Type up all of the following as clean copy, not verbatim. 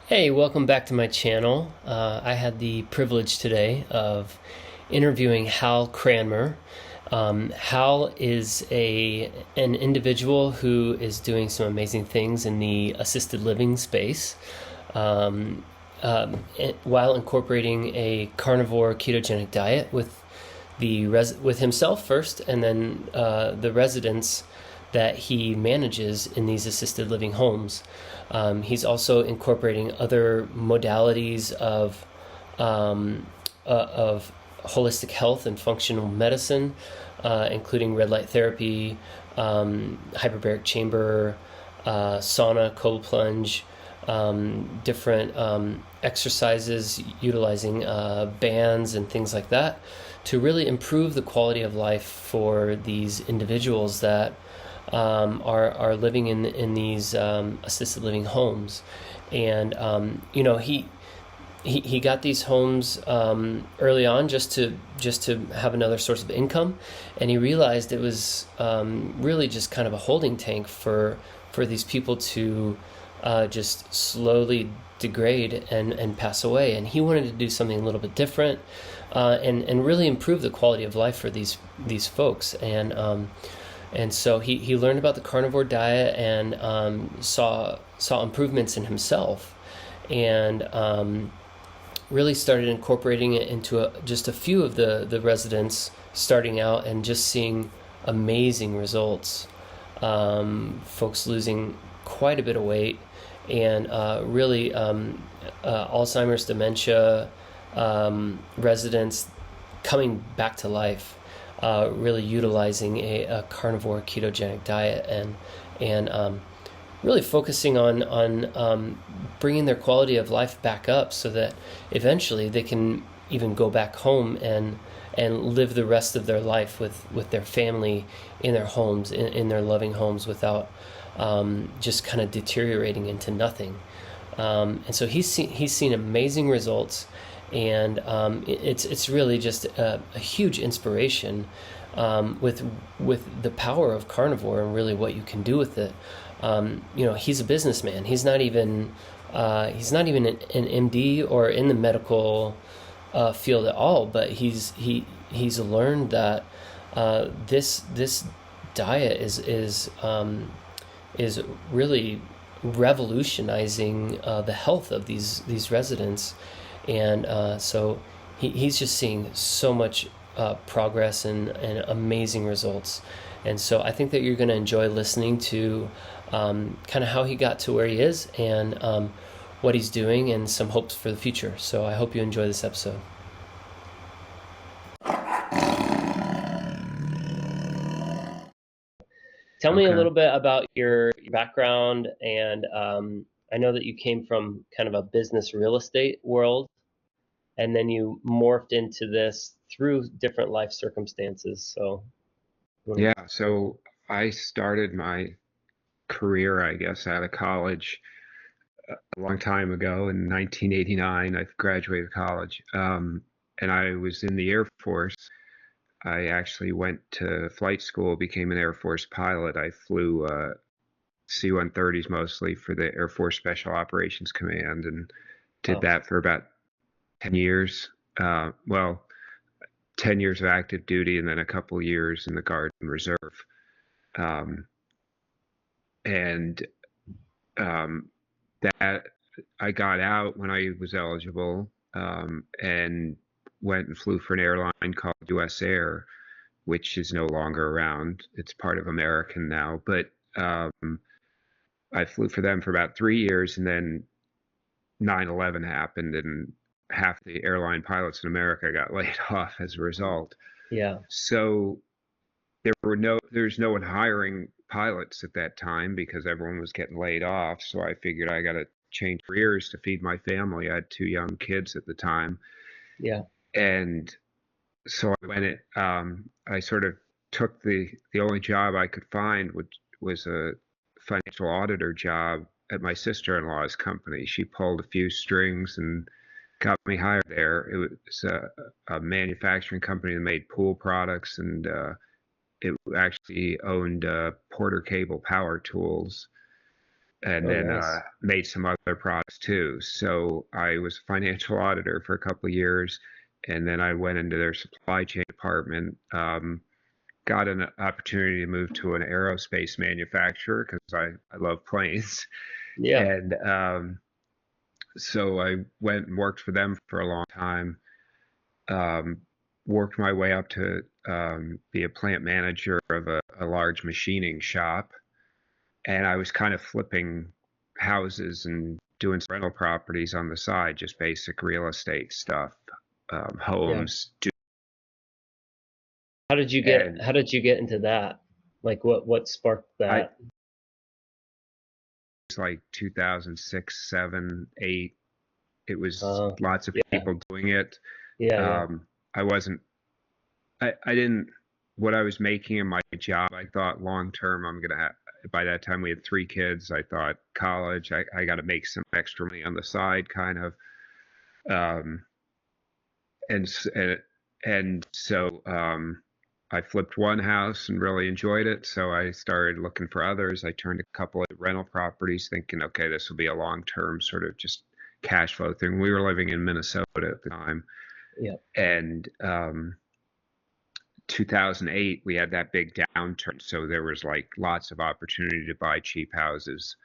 Hey, welcome back to my channel. I had the privilege today of interviewing Hal Cranmer. Hal is an individual who is doing some amazing things in the assisted living space, um, while incorporating a carnivore ketogenic diet with himself first, and then the residents that he manages in these assisted living homes. He's also incorporating other modalities of holistic health and functional medicine, including red light therapy, hyperbaric chamber, sauna, cold plunge, different exercises utilizing bands and things like that to really improve the quality of life for these individuals that are living in these assisted living homes. And he got these homes early on just to have another source of income, and he realized it was really just kind of a holding tank for these people to just slowly degrade and pass away. And he wanted to do something a little bit different, and really improve the quality of life for these folks. And so he learned about the carnivore diet and saw improvements in himself, and really started incorporating it into just a few of the residents starting out, and just seeing amazing results. Folks losing quite a bit of weight, and really Alzheimer's, dementia residents coming back to life, really utilizing a carnivore ketogenic diet, and really focusing on bringing their quality of life back up, so that eventually they can even go back home and live the rest of their life with their family in their homes, in their loving homes, without just kind of deteriorating into nothing. And so he's seen amazing results, and it's really just a huge inspiration, with the power of carnivore and really what you can do with it. He's a businessman. He's not even an MD or in the medical field at all, but he's learned that this diet is really revolutionizing the health of these residents. And so he's just seeing so much progress and amazing results. And so I think that you're going to enjoy listening to kind of how he got to where he is, and what he's doing, and some hopes for the future. So I hope you enjoy this episode. Tell me a Okay. little bit about your background, and I know that you came from kind of a business real estate world, and then you morphed into this through different life circumstances. So, Yeah. So I started my career, I guess, out of college a long time ago in 1989. I graduated college. And I was in the Air Force. I actually went to flight school, became an Air Force pilot. I flew C-130s mostly for the Air Force Special Operations Command, and did oh, that for about 10 years. Well, 10 years of active duty, and then a couple years in the Guard and Reserve. Um, and um, that I got out when I was eligible, and went and flew for an airline called US Air, which is no longer around. It's part of American now, but I flew for them for about 3 years, and then 9/11 happened, and half the airline pilots in America got laid off as a result. yeah, So there's no one hiring pilots at that time because everyone was getting laid off. So I figured I got to change careers to feed my family. I had two young kids at the time, yeah, and so I sort of took the only job I could find, which was a financial auditor job at my sister-in-law's company. She pulled a few strings and got me hired there. It was a manufacturing company that made pool products, and it actually owned Porter Cable Power Tools. and Oh, then nice. made some other products too. So I was a financial auditor for a couple of years, and then I went into their supply chain department. Got an opportunity to move to an aerospace manufacturer because I love planes. Yeah. And so I went and worked for them for a long time. Um, Worked my way up to be a plant manager of a large machining shop. And I was kind of flipping houses and doing some rental properties on the side, just basic real estate stuff, Yeah. homes. And How did you get into that? Like what sparked I that? was like 2006, 7, 8. It was lots of Yeah. people doing it. Yeah, yeah. Um, I wasn't, I didn't, what I was making in my job, I thought long term, I'm going to have, by that time we had 3 kids. I thought college, I got to make some extra money on the side, kind of. Um, and, and so I flipped one house and really enjoyed it. So I started looking for others. I turned a couple of rental properties thinking, okay, this will be a long term sort of just cash flow thing. We were living in Minnesota at the time. Yeah. And 2008, we had that big downturn. So there was like lots of opportunity to buy cheap houses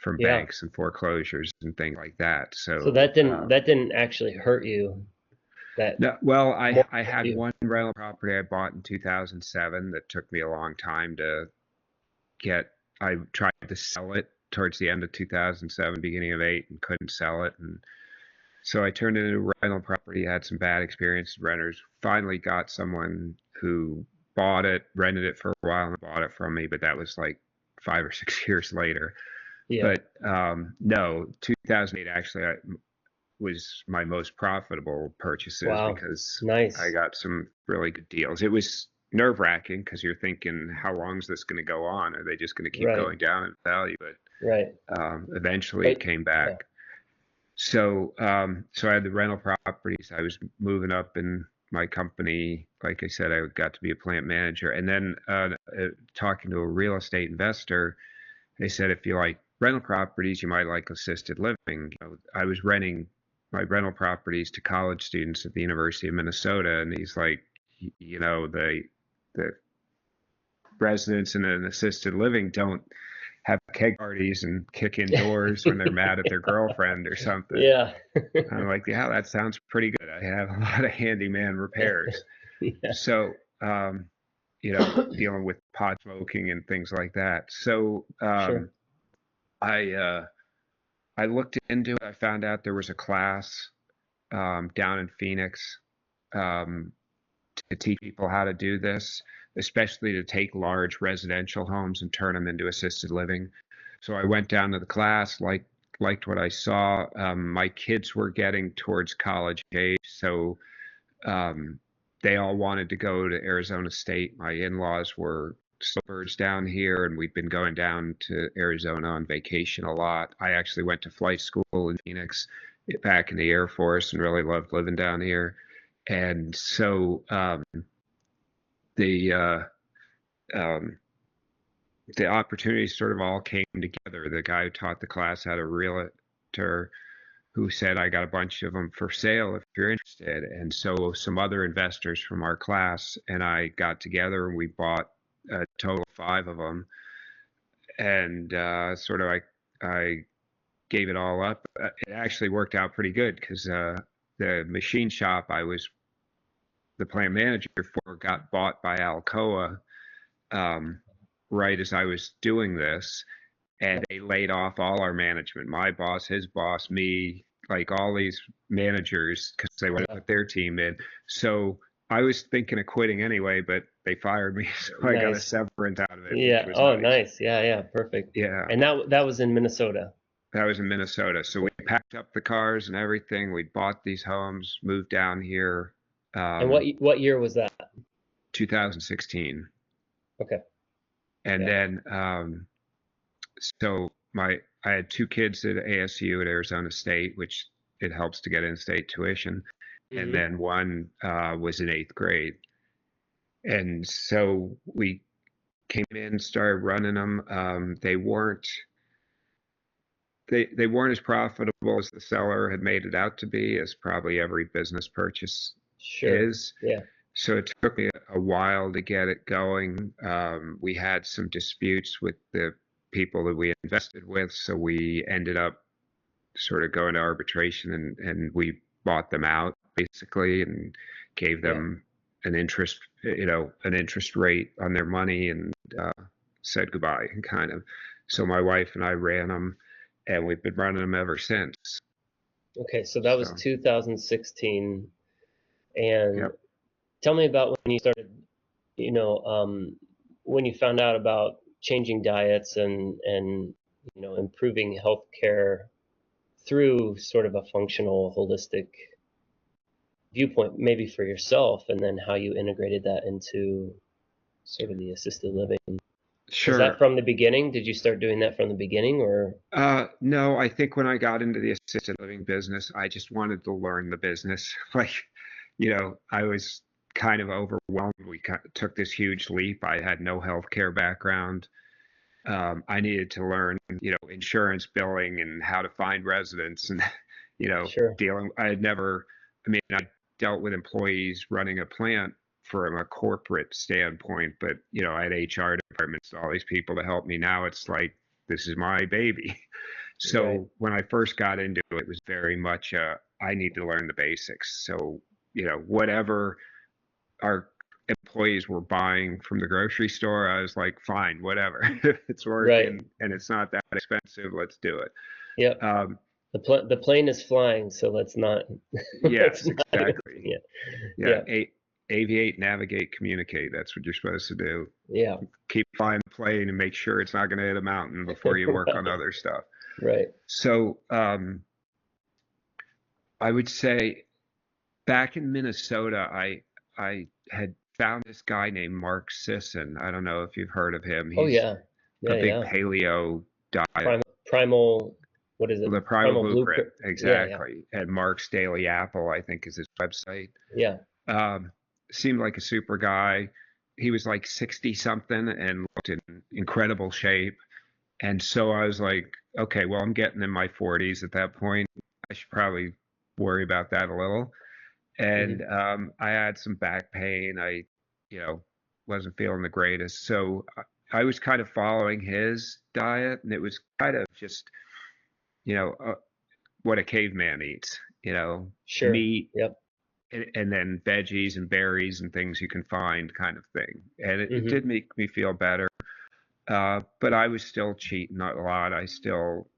from Yeah. banks and foreclosures and things like that. So So, that didn't actually hurt you. That no, well, more I helped had you. one rental property I bought in 2007 that took me a long time to get. I tried to sell it towards the end of 2007, beginning of 8, and couldn't sell it. And so I turned it into a rental property, had some bad experiences with renters. Finally got someone who bought it, rented it for a while, and bought it from me. But that was like 5 or 6 years later. Yeah. But no, 2008 actually was my most profitable purchases Wow. because I Nice. got some really good deals. It was nerve wracking because you're thinking, how long is this going to go on? Are they just going to keep Right. going down in value? But Right. eventually it But came yeah. back. So, so I had the rental properties. I was moving up in my company. Like I said, I got to be a plant manager. And then talking to a real estate investor, they said, if you like rental properties, you might like assisted living. I was renting my rental properties to college students at the University of Minnesota. And he's like, the residents in an assisted living don't have keg parties and kick in doors when they're mad at their girlfriend or something. Yeah. I'm like, yeah, that sounds pretty good. I have a lot of handyman repairs. Yeah. So, dealing with pot smoking and things like that. So, Sure. I, uh, I looked into it. I found out there was a class down in Phoenix um, to teach people how to do this, especially to take large residential homes and turn them into assisted living. So I went down to the class, liked what I saw. My kids were getting towards college age, so um, they all wanted to go to Arizona State. My in-laws were snowbirds down here, and we've been going down to Arizona on vacation a lot. I actually went to flight school in Phoenix, back in the Air Force, and really loved living down here. And so the uh, um, the opportunities sort of all came together. The guy who taught the class had a realtor who said, I got a bunch of them for sale if you're interested. And so some other investors from our class and I got together and we bought a total of 5 of them. And I gave it all up. It actually worked out pretty good because the machine shop I was the plant manager for got bought by Alcoa um, right as I was doing this, and they laid off all our management, my boss, his boss, me, like all these managers, because they want to Yeah. put their team in. So I was thinking of quitting anyway, but they fired me, so I got a Nice. severance out of it, which Yeah. was Oh, nice. nice. Yeah, yeah. Perfect. Yeah, And that was in Minnesota. that was in Minnesota. So we packed up the cars and everything. We bought these homes, moved down here, And um, what year was that? 2016, Okay. and Yeah. then so my I had 2 kids at ASU at Arizona State, which it helps to get in-state tuition, and Hmm. then one was in 8th grade, and so we came in, started running them. They weren't. they weren't as profitable as the seller had made it out to be, as probably every business purchase Sure. is. Yeah. So it took me a while to get it going. We had some disputes with the people that we invested with, so we ended up sort of going to arbitration, and we bought them out basically and gave Yeah. them an interest, an interest rate on their money, and said goodbye, and kind of. So my wife and I ran them, and we've been running them ever since. Okay. So that was So, 2016. And yep. tell me about when you started, you know, when you found out about changing diets and improving healthcare through sort of a functional, holistic viewpoint, maybe for yourself, and then how you integrated that into sort of the assisted living. Was that Sure. from the beginning? Did you start doing that from the beginning, or? No, I think when I got into the assisted living business, I just wanted to learn the business. Like, I was kind of overwhelmed. We took this huge leap. I had no healthcare background. I needed to learn, insurance billing and how to find residents, and, Sure. I had never, I mean, I dealt with employees running a plant from a corporate standpoint, but, I had HR departments, all these people to help me. Now it's like, this is my baby. Right. So when I first got into it, it was very much, I need to learn the basics. So, whatever our employees were buying from the grocery store, I was like, fine, whatever. If it's Right. working and it's not that expensive, let's do it. Yep. Um, The plane is flying, so let's not let's yes, not. exactly. Yeah. Yeah. Yeah. Aviate, navigate, communicate. That's what you're supposed to do. Yeah. Keep flying the plane and make sure it's not going to hit a mountain before you work on Right. other stuff. Right. So I would say back in Minnesota, I had found this guy named Mark Sisson. I don't know if you've heard of him. Oh He's yeah. a Yeah. big Yeah. paleo diet, Primal. What is it? the Primal Primal Blueprint, Blueprint. Yeah. Yeah. exactly. And Mark's Daily Apple, I think, is his website. Yeah. Um, Seemed like a super guy. He was like 60 something and looked in incredible shape. And so I was like, okay, well, I'm getting in my 40s at that point. I should probably worry about that a little. And Hmm. I had some back pain. I, you know, wasn't feeling the greatest. So I was kind of following his diet, and it was kind of just, you know, what a caveman eats, Sure. meat, Yep. and then veggies and berries and things you can find, kind of thing. And it Hmm. did make me feel better. But I was still cheating a lot. I still,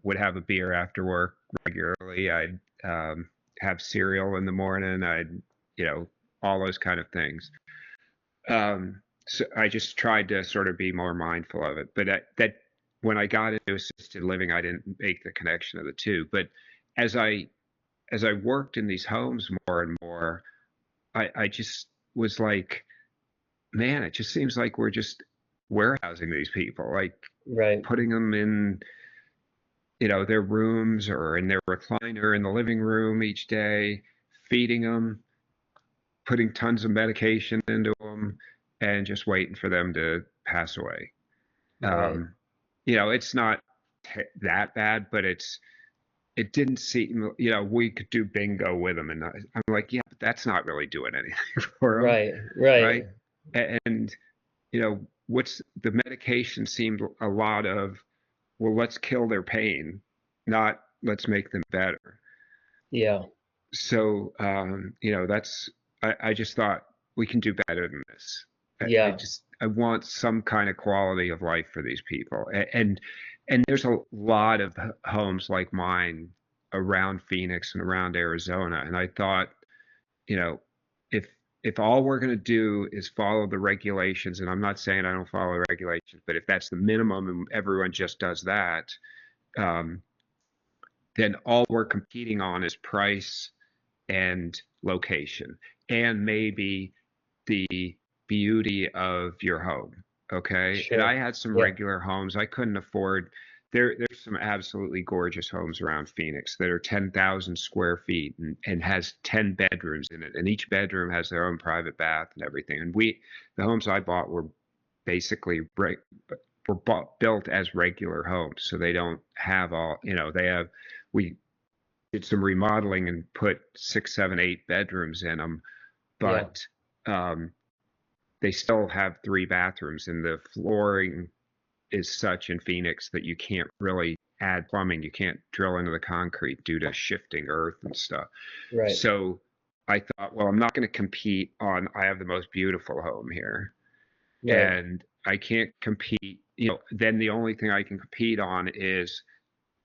would have a beer after work regularly. I'd have cereal in the morning. You know, all those kind of things. So I just tried to sort of be more mindful of it. But that when I got into assisted living, I didn't make the connection of the two. But as I as I worked in these homes more and more, I just was like, man, it just seems like we're just warehousing these people, like Right. putting them in, their rooms or in their recliner in the living room each day, feeding them, putting tons of medication into them, and just waiting for them to pass away. Right. Um, it's not that bad, but it didn't seem, we could do bingo with them. And I'm like, yeah, but that's not really doing anything for them. Right. Right. Right. And, what's the medication seemed a lot of, well, let's kill their pain, not let's make them better. Yeah. So, I just thought we can do better than this. Yeah. I want some kind of quality of life for these people. And there's a lot of homes like mine around Phoenix and around Arizona. And I thought, you know, if if all we're going to do is follow the regulations, and I'm not saying I don't follow the regulations, but if that's the minimum and everyone just does that, um, then all we're competing on is price and location and maybe the beauty of your home. Okay. And I Sure. had some Yeah. regular homes I couldn't afford. There's some absolutely gorgeous homes around Phoenix that are 10,000 square feet and has 10 bedrooms in it. And each bedroom has their own private bath and everything. And the homes I bought were basically built as regular homes, so they don't have all, they have, we did some remodeling and put 6, 7, 8 bedrooms in them, Yeah. but they still have 3 bathrooms, and the flooring is such in Phoenix that you can't really add plumbing. You can't drill into the concrete due to shifting earth and stuff. Right. So I thought, well, I'm not going to compete on, I have the most beautiful home here, Right. and I can't compete. Then the only thing I can compete on is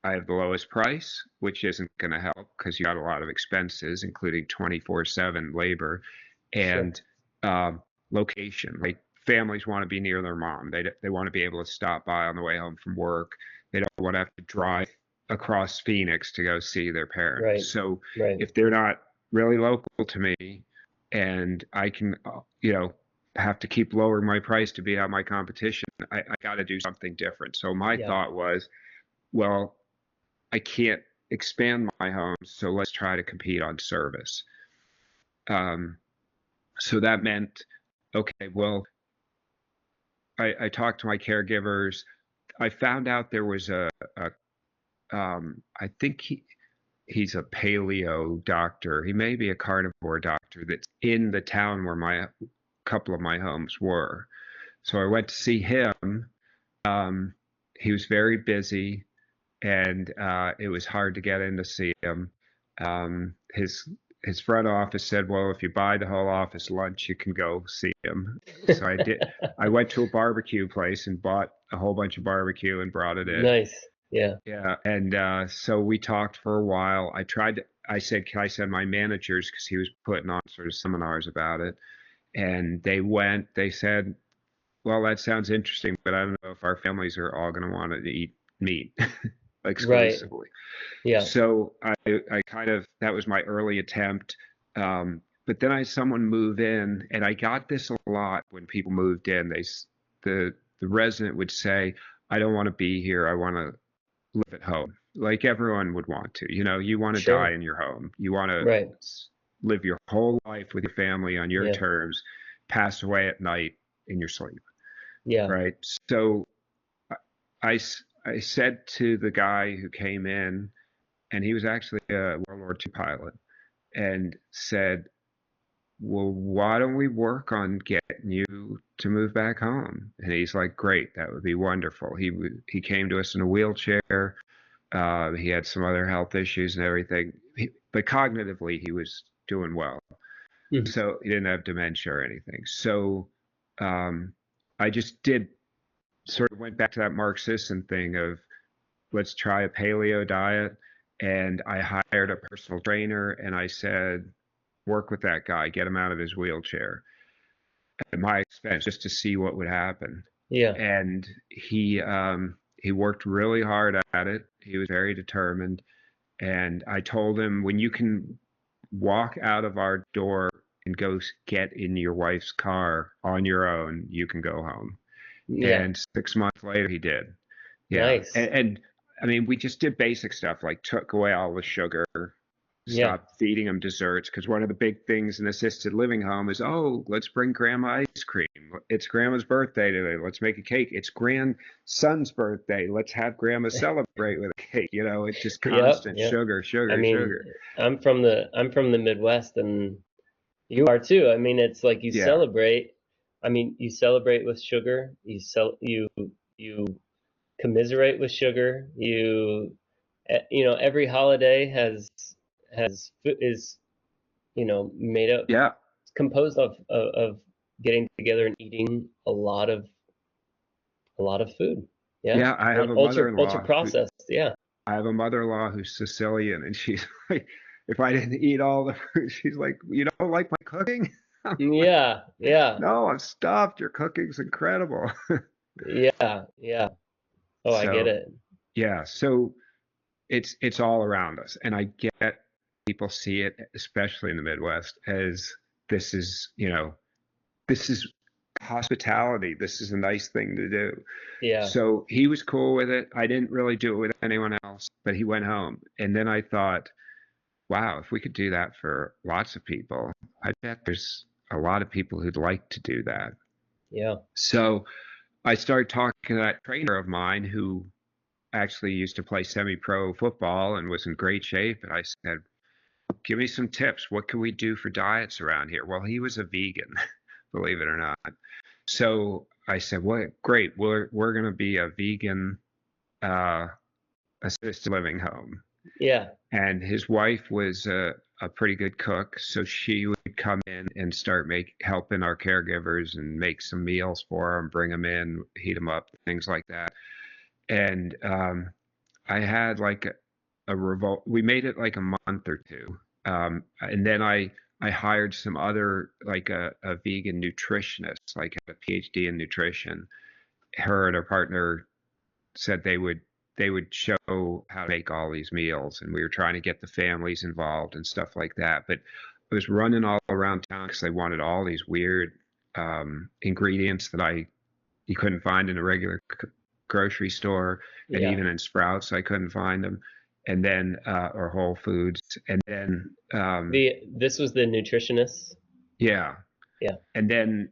I have the lowest price, which isn't going to help because you got a lot of expenses, including 24/7 labor, Sure. and um, location. Like families want to be near their mom. They want to be able to stop by on the way home from work. They don't want to have to drive across Phoenix to go see their parents. Right. So Right. if they're not really local to me, and I can, have to keep lowering my price to beat out my competition, I got to do something different. So my Yeah. thought was, well, I can't expand my homes, so let's try to compete on service. Um, so that meant, okay, well, I talked to my caregivers. I found out there was a I think he's a paleo doctor. He may be a carnivore doctor that's in the town where my couple of my homes were. So I went to see him. He was very busy, and it was hard to get in to see him. His front office said, "Well, if you buy the whole office lunch, you can go see him." So I did. I went to a barbecue place and bought a whole bunch of barbecue and brought it in. Nice. Yeah. Yeah, and so we talked for a while. I said, "Can I send my managers?" Because he was putting on sort of seminars about it, and they went. They said, "Well, that sounds interesting, but I don't know if our families are all going to want to eat meat Right. exclusively." Yeah. So I kind of, that was my early attempt. But then I had someone move in, and I got this a lot when people moved in. The resident would say, "I don't want to be here. I want to live at home," like everyone would want to. You want to die Sure. in your home. You want to Right. live your whole life with your family on your Yeah. terms, pass away at night in your sleep, Yeah. right? So I, I said to the guy who came in, and he was actually a World War II pilot, and said, "Well, why don't we work on getting you to move back home?" And he's like, "Great, that would be wonderful." He came to us in a wheelchair. He had some other health issues and everything, but cognitively he was doing well. Mhm. So he didn't have dementia or anything. So um, I just did sort of went back to that Mark Sisson thing of, let's try a paleo diet. And I hired a personal trainer, and I said, work with that guy, get him out of his wheelchair at my expense just to see what would happen. Yeah. And he worked really hard at it. He was very determined. And I told him, when you can walk out of our door and go get in your wife's car on your own, you can go home. Yeah. And 6 months later, he did. Yeah. Nice. And I mean, we just did basic stuff like took away all the sugar, Yeah. stopped feeding him desserts. Because one of the big things in assisted living home is, oh, let's bring grandma ice cream. It's grandma's birthday today. Let's make a cake. It's grandson's birthday. Let's have grandma celebrate with a cake. It's just Yep. constant Yep. sugar, I sugar, mean, sugar. I'm from the Midwest, and you are too. I mean, it's like you Yeah. celebrate. I mean, you celebrate with sugar. You commiserate with sugar. Every holiday is made up, Yeah. composed of getting together and eating a lot of food. Yeah. Yeah. And ultra processed. Yeah. I have a mother-in-law who's Sicilian, and she's like, if I didn't eat all the food, she's like, "You don't like my cooking?" I'm like, Yeah. Yeah. "No, I'm stuffed. Your cooking's incredible." Yeah. Yeah. Oh, I get So it. yeah, so it's all around us, and I get people see it, especially in the Midwest, as this is this is hospitality. This is a nice thing to do. Yeah. So he was cool with it. I didn't really do it with anyone else, but he went home, and then I thought, wow, if we could do that for lots of people, I bet there's a lot of people who'd like to do that. Yeah. So I started talking to that trainer of mine who actually used to play semi-pro football and was in great shape. And I said, give me some tips. What can we do for diets around here? Well, he was a vegan, believe it or not. So I said, well, great. We're going to be a vegan uh, assisted living home. Yeah. And his wife was a pretty good cook, so she would come in and start helping our caregivers and make some meals for them, bring them in, heat them up, things like that. And I had like a revolt. We made it like a month or two, and then I hired some other like a vegan nutritionist, like had a PhD in nutrition. Her and her partner said they would show how to make all these meals, and we were trying to get the families involved and stuff like that. But I was running all around town because they wanted all these weird ingredients that you couldn't find in a regular grocery store, and Yeah. even in Sprouts I couldn't find them, and then or Whole Foods, and then This was the nutritionist. yeah, Yeah. and then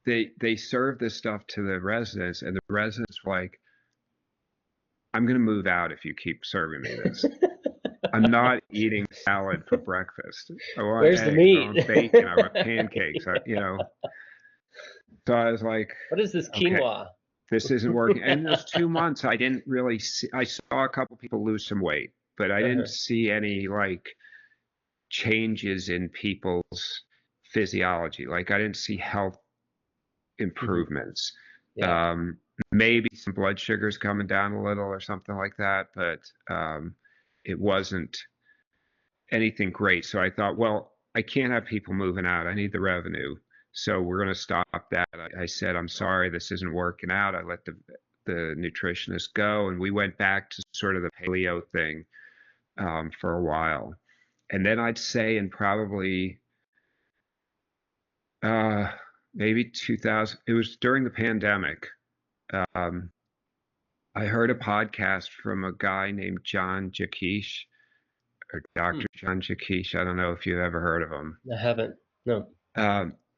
they they served this stuff to the residents, and the residents were like, I'm going to move out if you keep serving me this. I'm not eating salad for breakfast. I want Where's the eggs, I meat? want bacon, I want pancakes, you know. So I was like, What is this okay, quinoa? this isn't working. And in those 2 months, I didn't really see, I saw a couple people lose some weight, but I didn't Uh-huh. see any like changes in people's physiology. Like I didn't see health Hmm. improvements. Yeah. Um, Maybe some blood sugars coming down a little or something like that, but it wasn't anything great. So I thought, well, I can't have people moving out. I need the revenue. So we're going to stop that. I said, I'm sorry, this isn't working out. I let the nutritionist go, and we went back to sort of the paleo thing for a while. And then I'd say in probably uh, maybe 2000, it was during the pandemic. Um, I heard a podcast from a guy named John Jaquish or Hmm. Dr. John Jaquish. I don't know if you've ever heard of him. I haven't. No.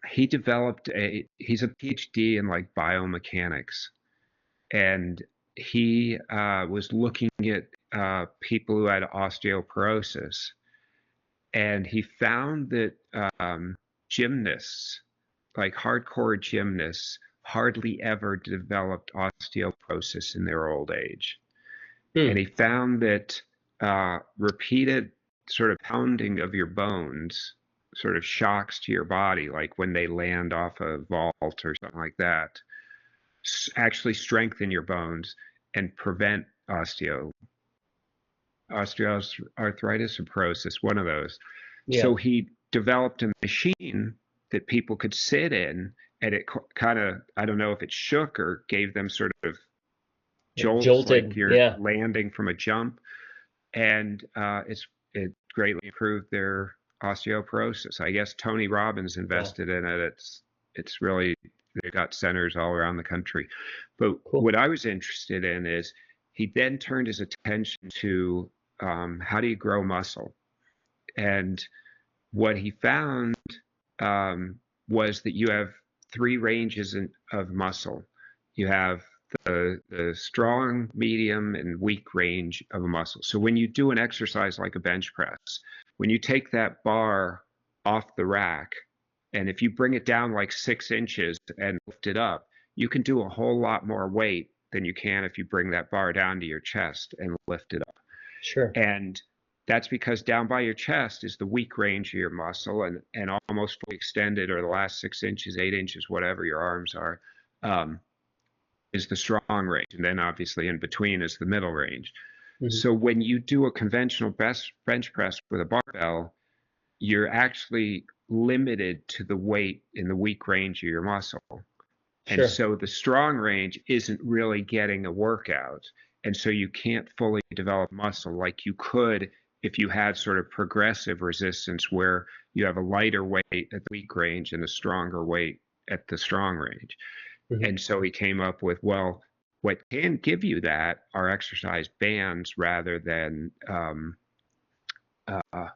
He developed he's a PhD in like biomechanics, and he was looking at people who had osteoporosis, and he found that gymnasts, like hardcore gymnasts, hardly ever developed osteoporosis in their old age. And Hmm. he found that repeated sort of pounding of your bones sort of shocks to your body, like when they land off a vault or something like that, actually strengthen your bones and prevent osteoarthritis or porosis, one of those. Yeah. So he developed a machine that people could sit in, and it kind of, I don't know if it shook or gave them sort of Like jolts like jolted. you're Yeah. landing from a jump, and it greatly improved their osteoporosis. I guess Tony Robbins Wow. invested in it. It's really, they've got centers all around the country. But Cool. what I was interested in is he then turned his attention to how do you grow muscle, and what he found was that you have three ranges of muscle. You have the strong, medium, and weak range of a muscle. So when you do an exercise like a bench press, when you take that bar off the rack, and if you bring it down like 6 inches and lift it up, you can do a whole lot more weight than you can if you bring that bar down to your chest and lift it up. Sure. And that's because down by your chest is the weak range of your muscle, and almost fully extended, or the last 6 inches, 8 inches, whatever your arms are, um, is the strong range. And then obviously in between is the middle range. Hmm. So when you do a conventional bench press with a barbell, you're actually limited to the weight in the weak range of your muscle. And Sure. so the strong range isn't really getting a workout. And so you can't fully develop muscle like you could if you had sort of progressive resistance where you have a lighter weight at the weak range and a stronger weight at the strong range. Hmm. And so he came up with, well, what can give you that are exercise bands rather than uh,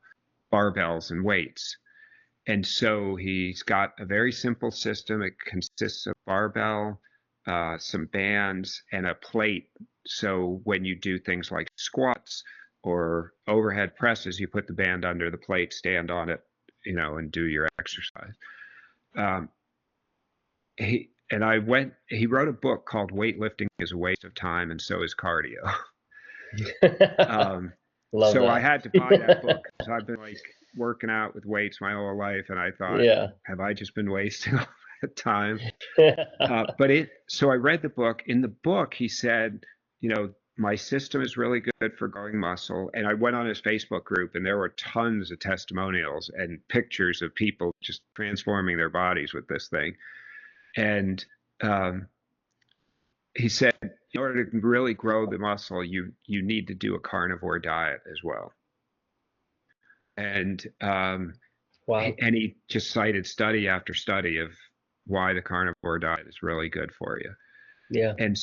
barbells and weights. And so he's got a very simple system. It consists of barbell, some bands, and a plate. So when you do things like squats or overhead presses, you put the band under the plate, stand on it, and do your exercise. Um, he wrote a book called Weightlifting is a Waste of Time and So is Cardio. Um, Love so I that. had to buy that book because I've been like working out with weights my whole life, and I thought, Yeah. have I just been wasting all that time? So I read the book. In the book, he said, my system is really good for growing muscle. And I went on his Facebook group, and there were tons of testimonials and pictures of people just transforming their bodies with this thing. And um, he said, in order to really grow the muscle, you need to do a carnivore diet as well. And Wow. he just cited study after study of why the carnivore diet is really good for you. Yeah. And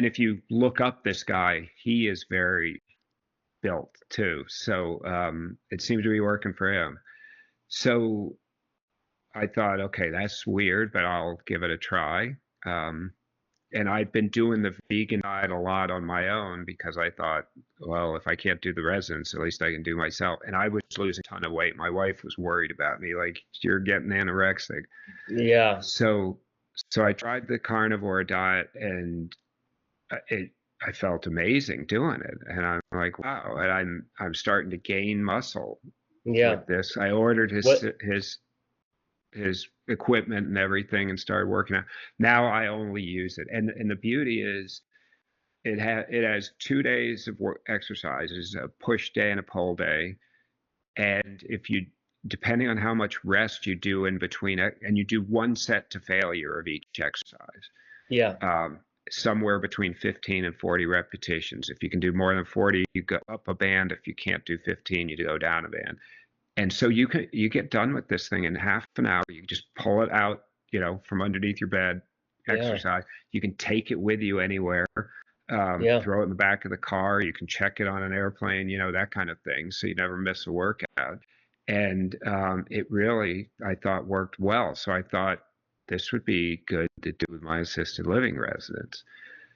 if you look up this guy, he is very built too. So it seemed to be working for him. So I thought, okay, that's weird, but I'll give it a try. Um, and I've been doing the vegan diet a lot on my own because I thought, well, if I can't do the residents, at least I can do myself. And I was losing a ton of weight. My wife was worried about me, like, you're getting anorexic. Yeah. So, so I tried the carnivore diet, and it, I felt amazing doing it. And I'm like, wow. And I'm starting to gain muscle Yeah. with this. I ordered What? his equipment and everything and started working out. Now I only use it. And the beauty is it has 2 days of exercises, a push day and a pull day. And if you depending on how much rest you do in between it, and you do one set to failure of each exercise, Yeah. um, somewhere between 15 and 40 repetitions. If you can do more than 40, you go up a band. If you can't do 15, you go down a band. And so you get done with this thing in half an hour. You just pull it out, from underneath your bed, Yeah. exercise. You can take it with you anywhere. Yeah. Throw it in the back of the car. You can check it on an airplane, that kind of thing. So you never miss a workout. And it really, I thought, worked well. So I thought this would be good to do with my assisted living residents.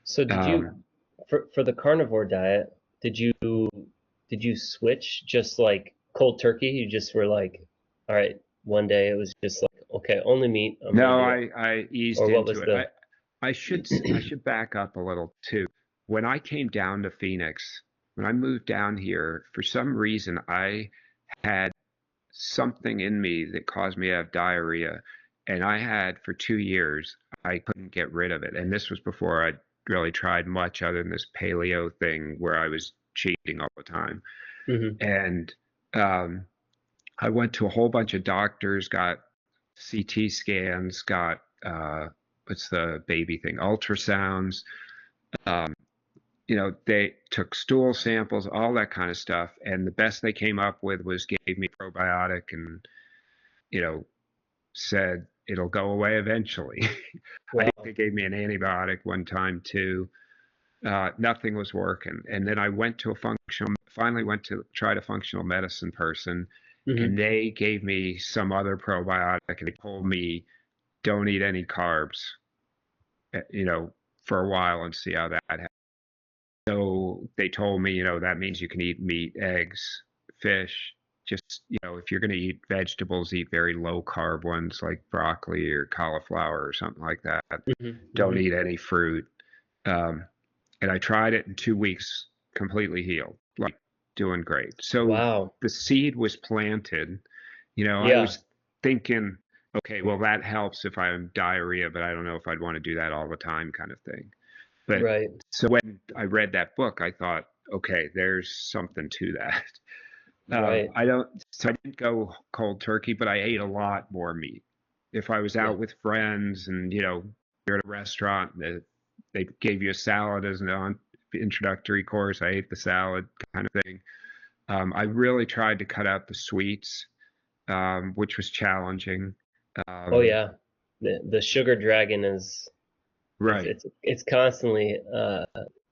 So did you, Um, for the carnivore diet, did you switch just like cold turkey? You just were like, all right, one day it was just like, okay, only meat, I'm gonna no, do it. I eased Or what into was it. the, I should back up a little too. When I came down to Phoenix, when I moved down here, for some reason I had something in me that caused me to have diarrhea. And I had for 2 years, I couldn't get rid of it. And this was before I'd really tried much other than this paleo thing where I was cheating all the time. hmm And um, I went to a whole bunch of doctors, got CT scans, got what's the baby thing, ultrasounds. Um, they took stool samples, all that kind of stuff. And the best they came up with was gave me probiotic and, you know, said it'll go away eventually. I think wow. they gave me an antibiotic one time too. Nothing was working. And then I finally went to try a functional medicine person, hmm and they gave me some other probiotic and they told me don't eat any carbs, uh, you know, for a while and see how that happens. So they told me, that means you can eat meat, eggs, fish. Just, if you're going to eat vegetables, eat very low carb ones like broccoli or cauliflower or something like that. hmm Don't hmm eat any fruit. Um, and I tried it in 2 weeks, completely healed, like doing great. So Wow. the seed was planted. I Yeah. was thinking, okay, well, that helps if I have diarrhea, but I don't know if I'd want to do that all the time, kind of thing. But Right. so when I read that book, I thought, okay, there's something to that. Right. So I didn't go cold turkey, but I ate a lot more meat. If I was Yeah. out with friends and, you're at a restaurant, they gave you a salad as an introductory course, I ate the salad kind of thing. I really tried to cut out the sweets, which was challenging. Oh Um, yeah. The sugar dragon is it's right. it's it's constantly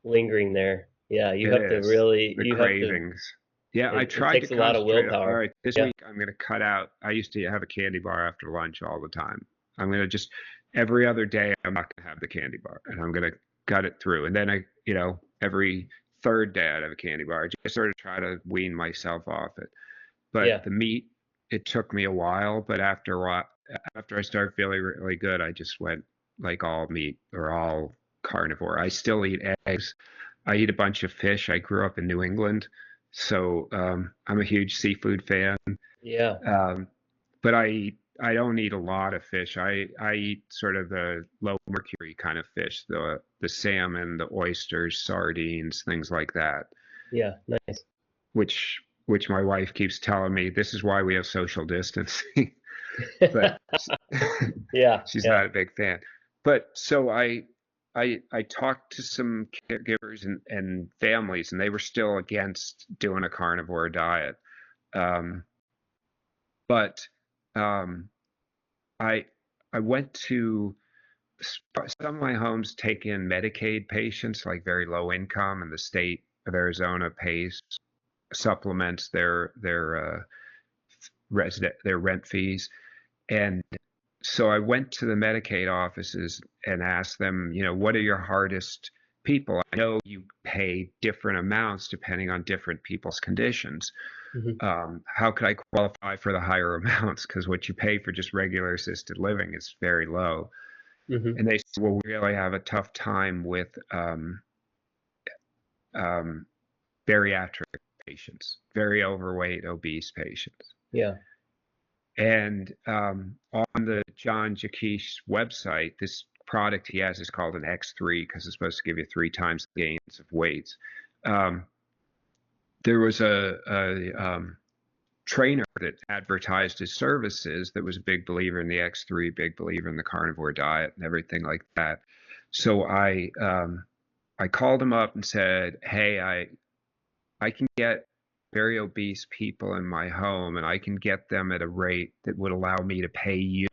lingering there. Yeah, you It have to is really the you have to cravings. Yeah, I It tried to takes a lot of concentrate. All willpower. right, this Yeah. week I'm going to cut out. I used to have a candy bar after lunch all the time. I'm going to just every other day I'm not going to have the candy bar, and I'm going to gut it through. And then every third day I'd have a candy bar. I just sort of try to wean myself off it. But Yeah. the meat, it took me a while, but after a while, after I started feeling really good, I just went like all meat or all carnivore. I still eat eggs. I eat a bunch of fish. I grew up in New England, so I'm a huge seafood fan. Yeah. Um, but I don't eat a lot of fish. I eat sort of the low mercury kind of fish, the salmon, the oysters, sardines, things like that, Yeah. Nice. which my wife keeps telling me this is why we have social distancing. But Yeah. she's Yeah. not a big fan. But so I talked to some caregivers and families, and they were still against doing a carnivore diet. Um, but um, I I went to some of my homes take in Medicaid patients, like very low income, and the state of Arizona pays supplements their rent fees. And so I went to the Medicaid offices and asked them, what are your hardest people? I know you pay different amounts depending on different people's conditions. Hmm. How could I qualify for the higher amounts? Because what you pay for just regular assisted living is very low. Hmm. And they said, well, we really have a tough time with um, bariatric patients, very overweight, obese patients. Yeah. And on the John Jaquish website, this product he has is called an X3 because it's supposed to give you 3 times the gains of weights. Um, there was a trainer that advertised his services that was a big believer in the X3, big believer in the carnivore diet and everything like that. So I called him up and said, "Hey, I can get very obese people in my home, and I can get them at a rate that would allow me to pay you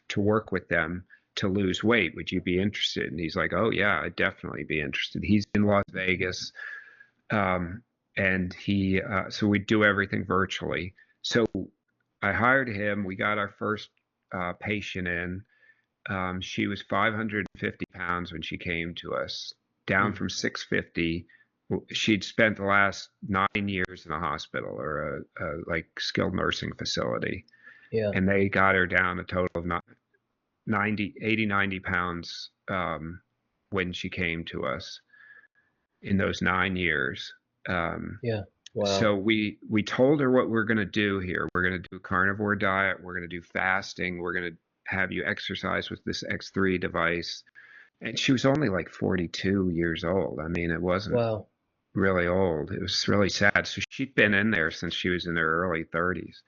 to work with them to lose weight. Would you be interested?" And he's like, "Oh yeah, I'd definitely be interested." He's in Las Vegas, um, and so we do everything virtually. So I hired him. We got our first patient in. She was 550 pounds when she came to us, down Mm. from 650. She'd spent the last 9 years in a hospital or a like skilled nursing facility, Yeah. and they got her down a total of 90 pounds when she came to us in those 9 years. Um, Yeah. Wow. so we told her what we're going to do here. We're going to do a carnivore diet. We're going to do fasting. We're going to have you exercise with this X3 device. And she was only like 42 years old. I mean, it wasn't Wow. really old. It was really sad. So she'd been in there since she was in her early 30s.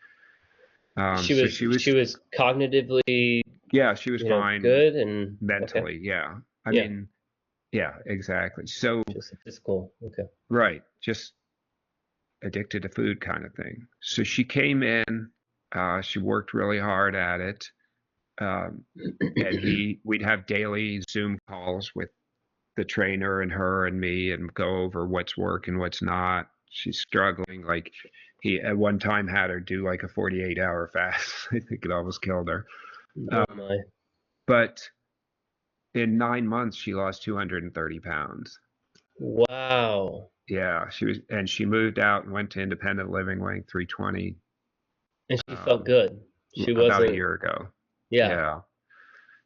So she She was, was cognitively, yeah, she was fine good and okay. mentally. Yeah. I Yeah. mean, yeah, exactly. So, Just a physical. Okay. right. Just addicted to food kind of thing. So she came in, she worked really hard at it. Um, and we'd have daily Zoom calls with the trainer and her and me and go over what's working, what's not. She's struggling. Like he at one time had her do like a 48-hour fast. I think it almost killed her. Oh Um, my. but in 9 months, she lost 230 pounds. Wow. Yeah, she moved out and went to independent living, weighing 320 And she felt um, good. She about a wasn't, year ago. yeah. Yeah.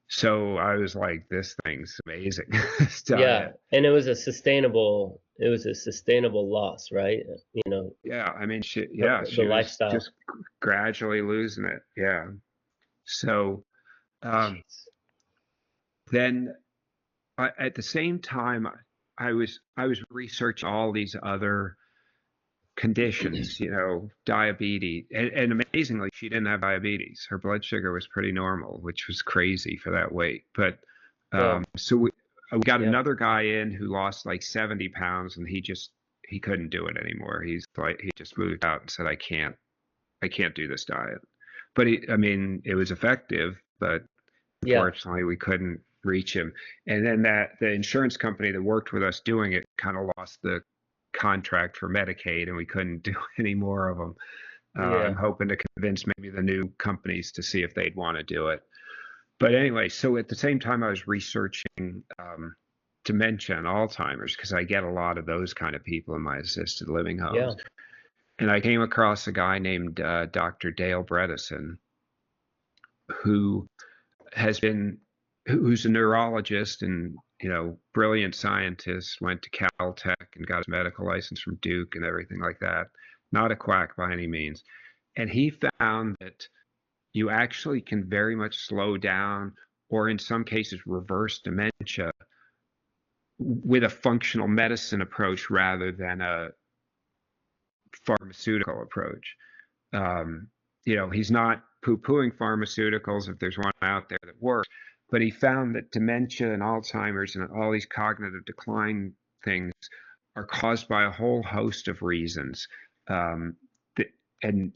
So I was like, this thing's amazing. This Yeah. diet. And it was a sustainable loss, right? Yeah, I mean, The she was lifestyle. just gradually losing it. Yeah. So um, Jeez. then at the same time, I was researching all these other conditions, diabetes, and amazingly, she didn't have diabetes. Her blood sugar was pretty normal, which was crazy for that weight. But Well, so we got yeah. another guy in who lost like 70 pounds, and he couldn't do it anymore. He just moved out and said, I can't do this diet. But I mean, it was effective, but Yeah. unfortunately, we couldn't reach him. And then the insurance company that worked with us doing it kind of lost the contract for Medicaid, and we couldn't do any more of them. I'm Yeah. hoping to convince maybe the new companies to see if they'd want to do it. But anyway, so at the same time, I was researching dementia and Alzheimer's, because I get a lot of those kind of people in my assisted living homes. Yeah. And I came across a guy named Dr. Dale Bredesen, who has been, who's a neurologist and, brilliant scientist, went to Caltech and got his medical license from Duke and everything like that. Not a quack by any means. And he found that you actually can very much slow down, or in some cases reverse, dementia with a functional medicine approach rather than a pharmaceutical approach. He's not poo-pooing pharmaceuticals if there's one out there that works, but he found that dementia and Alzheimer's and all these cognitive decline things are caused by a whole host of reasons. And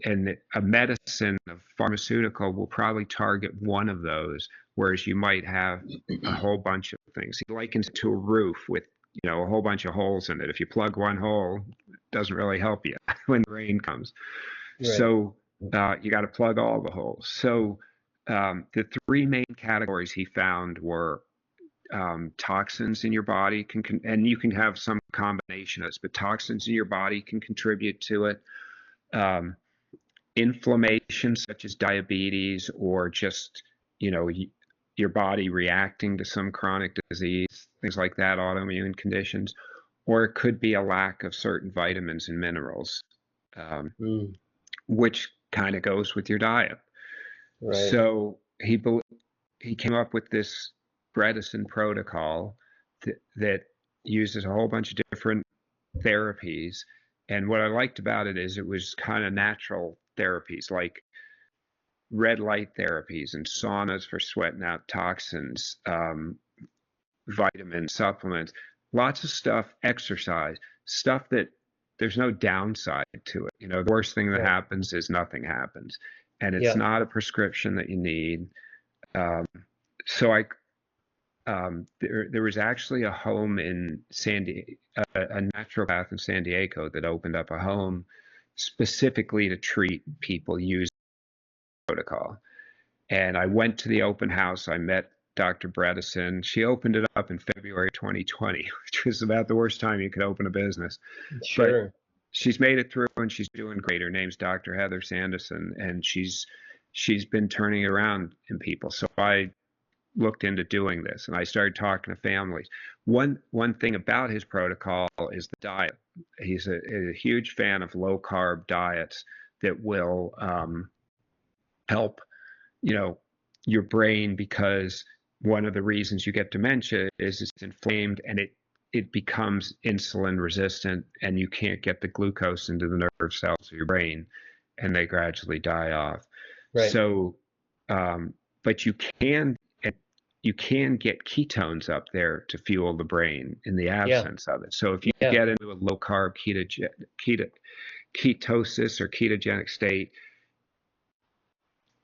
a medicine, a pharmaceutical, will probably target one of those, whereas you might have a whole bunch of things. He likens it to a roof with, a whole bunch of holes in it. If you plug one hole, it doesn't really help you when the rain comes. Right. So you got to plug all the holes. So the three main categories he found were toxins in your body, and you can have some combination of this, but toxins in your body can contribute to it. Inflammation, such as diabetes, or just, your body reacting to some chronic disease, things like that, autoimmune conditions, or it could be a lack of certain vitamins and minerals, which kind of goes with your diet. Right. So he came up with this Bredesen protocol that uses a whole bunch of different therapies. And what I liked about it is it was kind of natural therapies, like red light therapies and saunas for sweating out toxins, vitamins, supplements, lots of stuff, exercise, stuff that there's no downside to it. The worst thing that happens is nothing happens. And it's not a prescription that you need. So there was actually a home in a naturopath in San Diego that opened up a home specifically to treat people using the protocol. And I went to the open house. I met Dr. Bredesen. She opened it up in February 2020, which was about the worst time you could open a business. Sure. But she's made it through, and she's doing great. Her name's Dr. Heather Sanderson, and she's been turning it around in people. So I looked into doing this, and I started talking to families. One thing about his protocol is the diet. He's a huge fan of low carb diets that will help, your brain, because one of the reasons you get dementia is it's inflamed, and it becomes insulin resistant, and you can't get the glucose into the nerve cells of your brain, and they gradually die off. Right. So, but you can get ketones up there to fuel the brain in the absence of it. So if you get into a low carb ketosis or ketogenic state,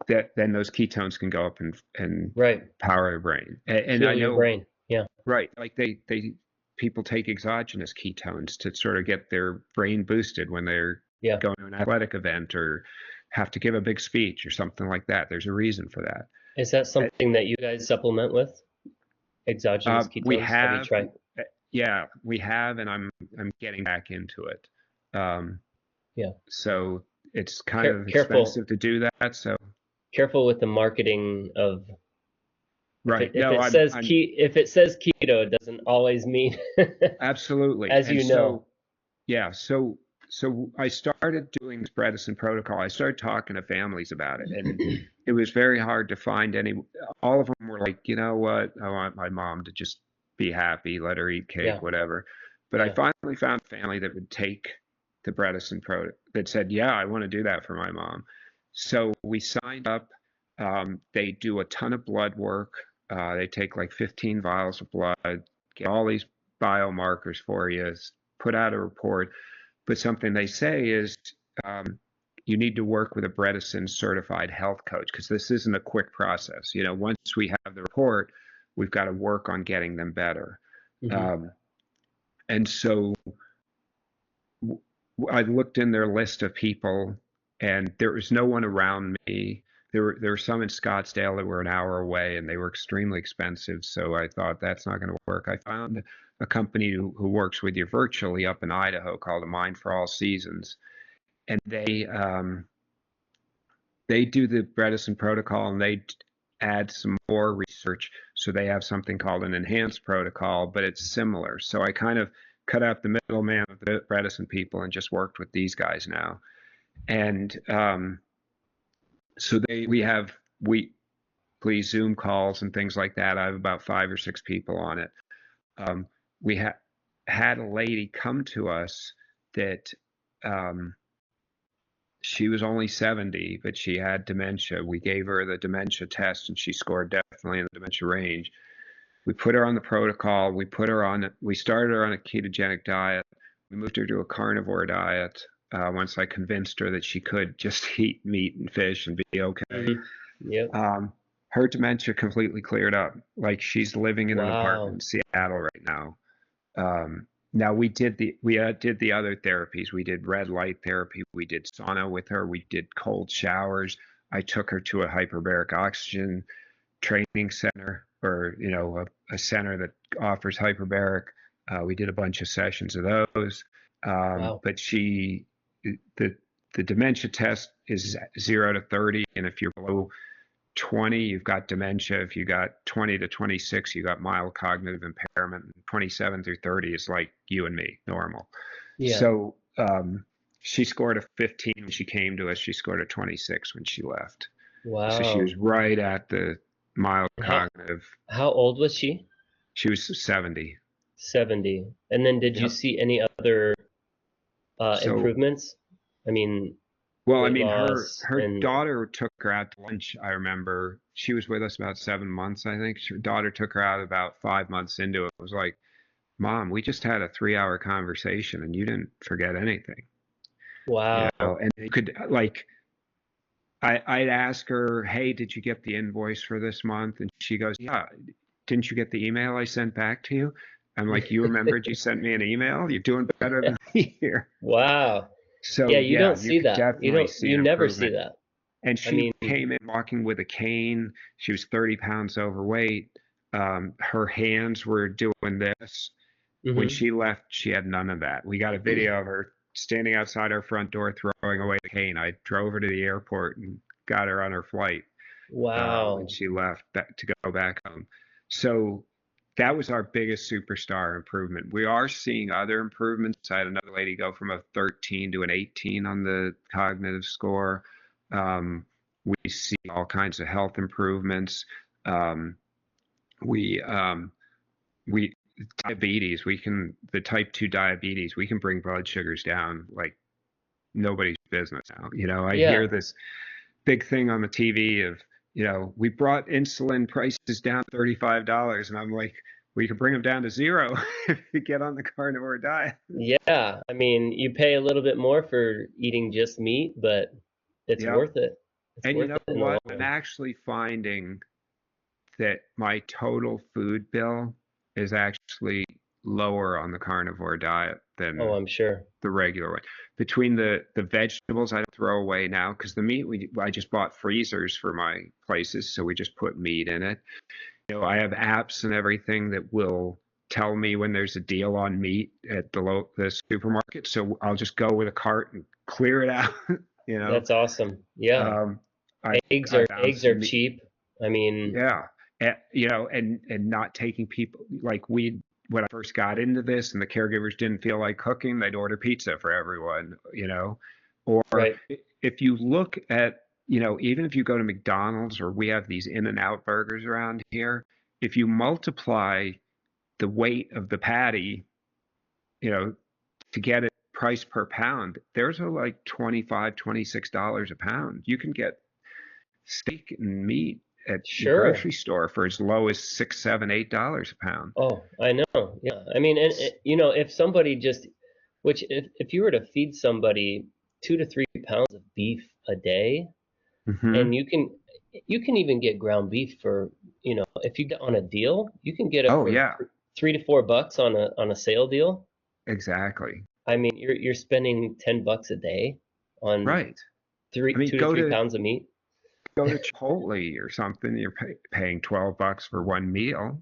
then those ketones can go up and power your brain. And fuel I know your brain. Yeah. Right. Like people take exogenous ketones to sort of get their brain boosted when they're going to an athletic event or have to give a big speech or something like that. There's a reason for that. Is that something that you guys supplement with? Exogenous ketones? We have you tried? Yeah, we have, and I'm getting back into it. So it's kind of expensive to do that. So careful with the marketing of. Right. If it says keto, it doesn't always mean. Absolutely. As you know. So I started doing this Bredesen protocol. I started talking to families about it, and it was very hard to find any. All of them were like, you know what, I want my mom to just be happy, let her eat cake, whatever. But I finally found a family that would take the Bredesen protocol, that said, yeah, I want to do that for my mom. So we signed up. They do a ton of blood work. They take like 15 vials of blood, get all these biomarkers for you, put out a report. But something they say is you need to work with a Bredesen certified health coach, because this isn't a quick process. Once we have the report, we've got to work on getting them better. And so I looked in their list of people, and there was no one around me. There were some in Scottsdale that were an hour away, and they were extremely expensive. So I thought that's not going to work. I found a company who works with you virtually up in Idaho called A Mind for All Seasons, and they do the Bredesen protocol, and they add some more research. So they have something called an enhanced protocol, but it's similar. So I kind of cut out the middleman of the Bredesen people and just worked with these guys now. And so we have weekly Zoom calls and things like that. I have about 5 or 6 people on it. We had a lady come to us that she was only 70, but she had dementia. We gave her the dementia test, and she scored definitely in the dementia range. We put her on the protocol. We started her on a ketogenic diet. We moved her to a carnivore diet once I convinced her that she could just eat meat and fish and be okay. Mm-hmm. Yep. Her dementia completely cleared up. Like, she's living in an apartment Wow. in Seattle right now. Now we did the other therapies. We did red light therapy. We did sauna with her. We did cold showers. I took her to a hyperbaric oxygen training center, or a center that offers hyperbaric. We did a bunch of sessions of those. Wow. But the dementia test is 0 to 30, and if you're below 20, you've got dementia. If you got 20 to 26, you got mild cognitive impairment. 27 through 30 is like you and me, normal. Yeah. So she scored a 15 when she came to us. She scored a 26 when she left. So she was Wow. right at the mild How cognitive. how old was she? She was 70. 70. And then did you Yep. see any other So, improvements? I mean, well, I weight mean, her loss her and daughter took her out to lunch. I remember she was with us about 7 months, I think. Her daughter took her out about 5 months into it. It was like, Mom, we just had a 3-hour conversation, and you didn't forget anything, wow. And you could, like, I'd ask her, hey, did you get the invoice for this month? And she goes, yeah. Didn't you get the email I sent back to you? I'm like, you remembered you sent me an email? You're doing better than me here. Wow. Yeah, So you yeah, don't you see could that. definitely see You an never see improvement. that. And I she mean, came in walking with a cane. She was 30 pounds overweight. Her hands were doing this. When hmm she left, she had none of that. We got a video of her standing outside our front door throwing away the cane. I drove her to the airport and got her on her flight when wow. she left back to go back home. So that was our biggest superstar improvement. We are seeing other improvements. I had another lady go from a 13 to an 18 on the cognitive score. Um, we see all kinds of health improvements. Um, we we diabetes. The type 2 diabetes. We can bring blood sugars down like nobody's business now. I hear Yeah. this big thing on the TV of, we brought insulin prices down $35, and I'm like, we can bring them down to zero if you get on the carnivore diet. Yeah. I mean, you pay a little bit more for eating just meat, but it's Yep. worth it. It's And you worth know it in the long what? I'm run. actually finding that my total food bill is actually lower on the carnivore diet Oh, than I'm sure. the regular one. Between the vegetables I throw away now, because the meat I just bought freezers for my places, so we just put meat in it. I have apps and everything that will tell me when there's a deal on meat at the supermarket. So I'll just go with a cart and clear it out. you know, That's awesome. Yeah. um, I I found Eggs are some meat. cheap. I mean, Yeah, and not taking people like we when I first got into this, and the caregivers didn't feel like cooking, they'd order pizza for everyone. Or right. if you look at, even if you go to McDonald's, or we have these In-N-Out burgers around here, if you multiply the weight of the patty, you know, to get it price per pound, there's like $25, $26 a pound. You can get steak and meat at the Sure. grocery store for as low as $6, $7, $8 a pound. Oh, I know. Yeah. I mean, and if somebody just, which if you were to feed somebody 2 to 3 pounds of beef a day, Hmm. and you can even get ground beef for, if you get on a deal, you can get it Oh for yeah, $3 to $4 on a sale deal. exactly. I mean, you're spending $10 a day on Right. I three mean, two to three pounds of meat. go to Chipotle or something, you're paying $12 for one meal.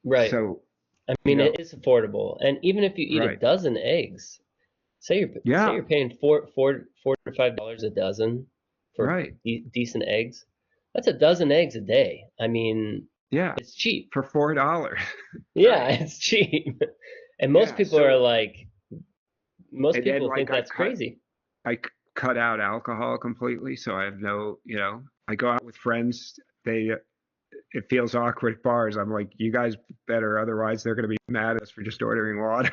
Right. So, I you mean, know, it is affordable. And even if you eat a right. dozen eggs, say Yeah, you're paying $4 to $5 a dozen for right. decent eggs. That's a dozen eggs a day. I mean, Yeah, it's cheap. for $4. Yeah, Right. it's cheap. And Yeah. So, most and then people think like that's crazy. I cut out alcohol completely. So I have no, I go out with friends. It feels awkward at bars. I'm like, you guys better, otherwise they're going to be mad at us for just ordering water.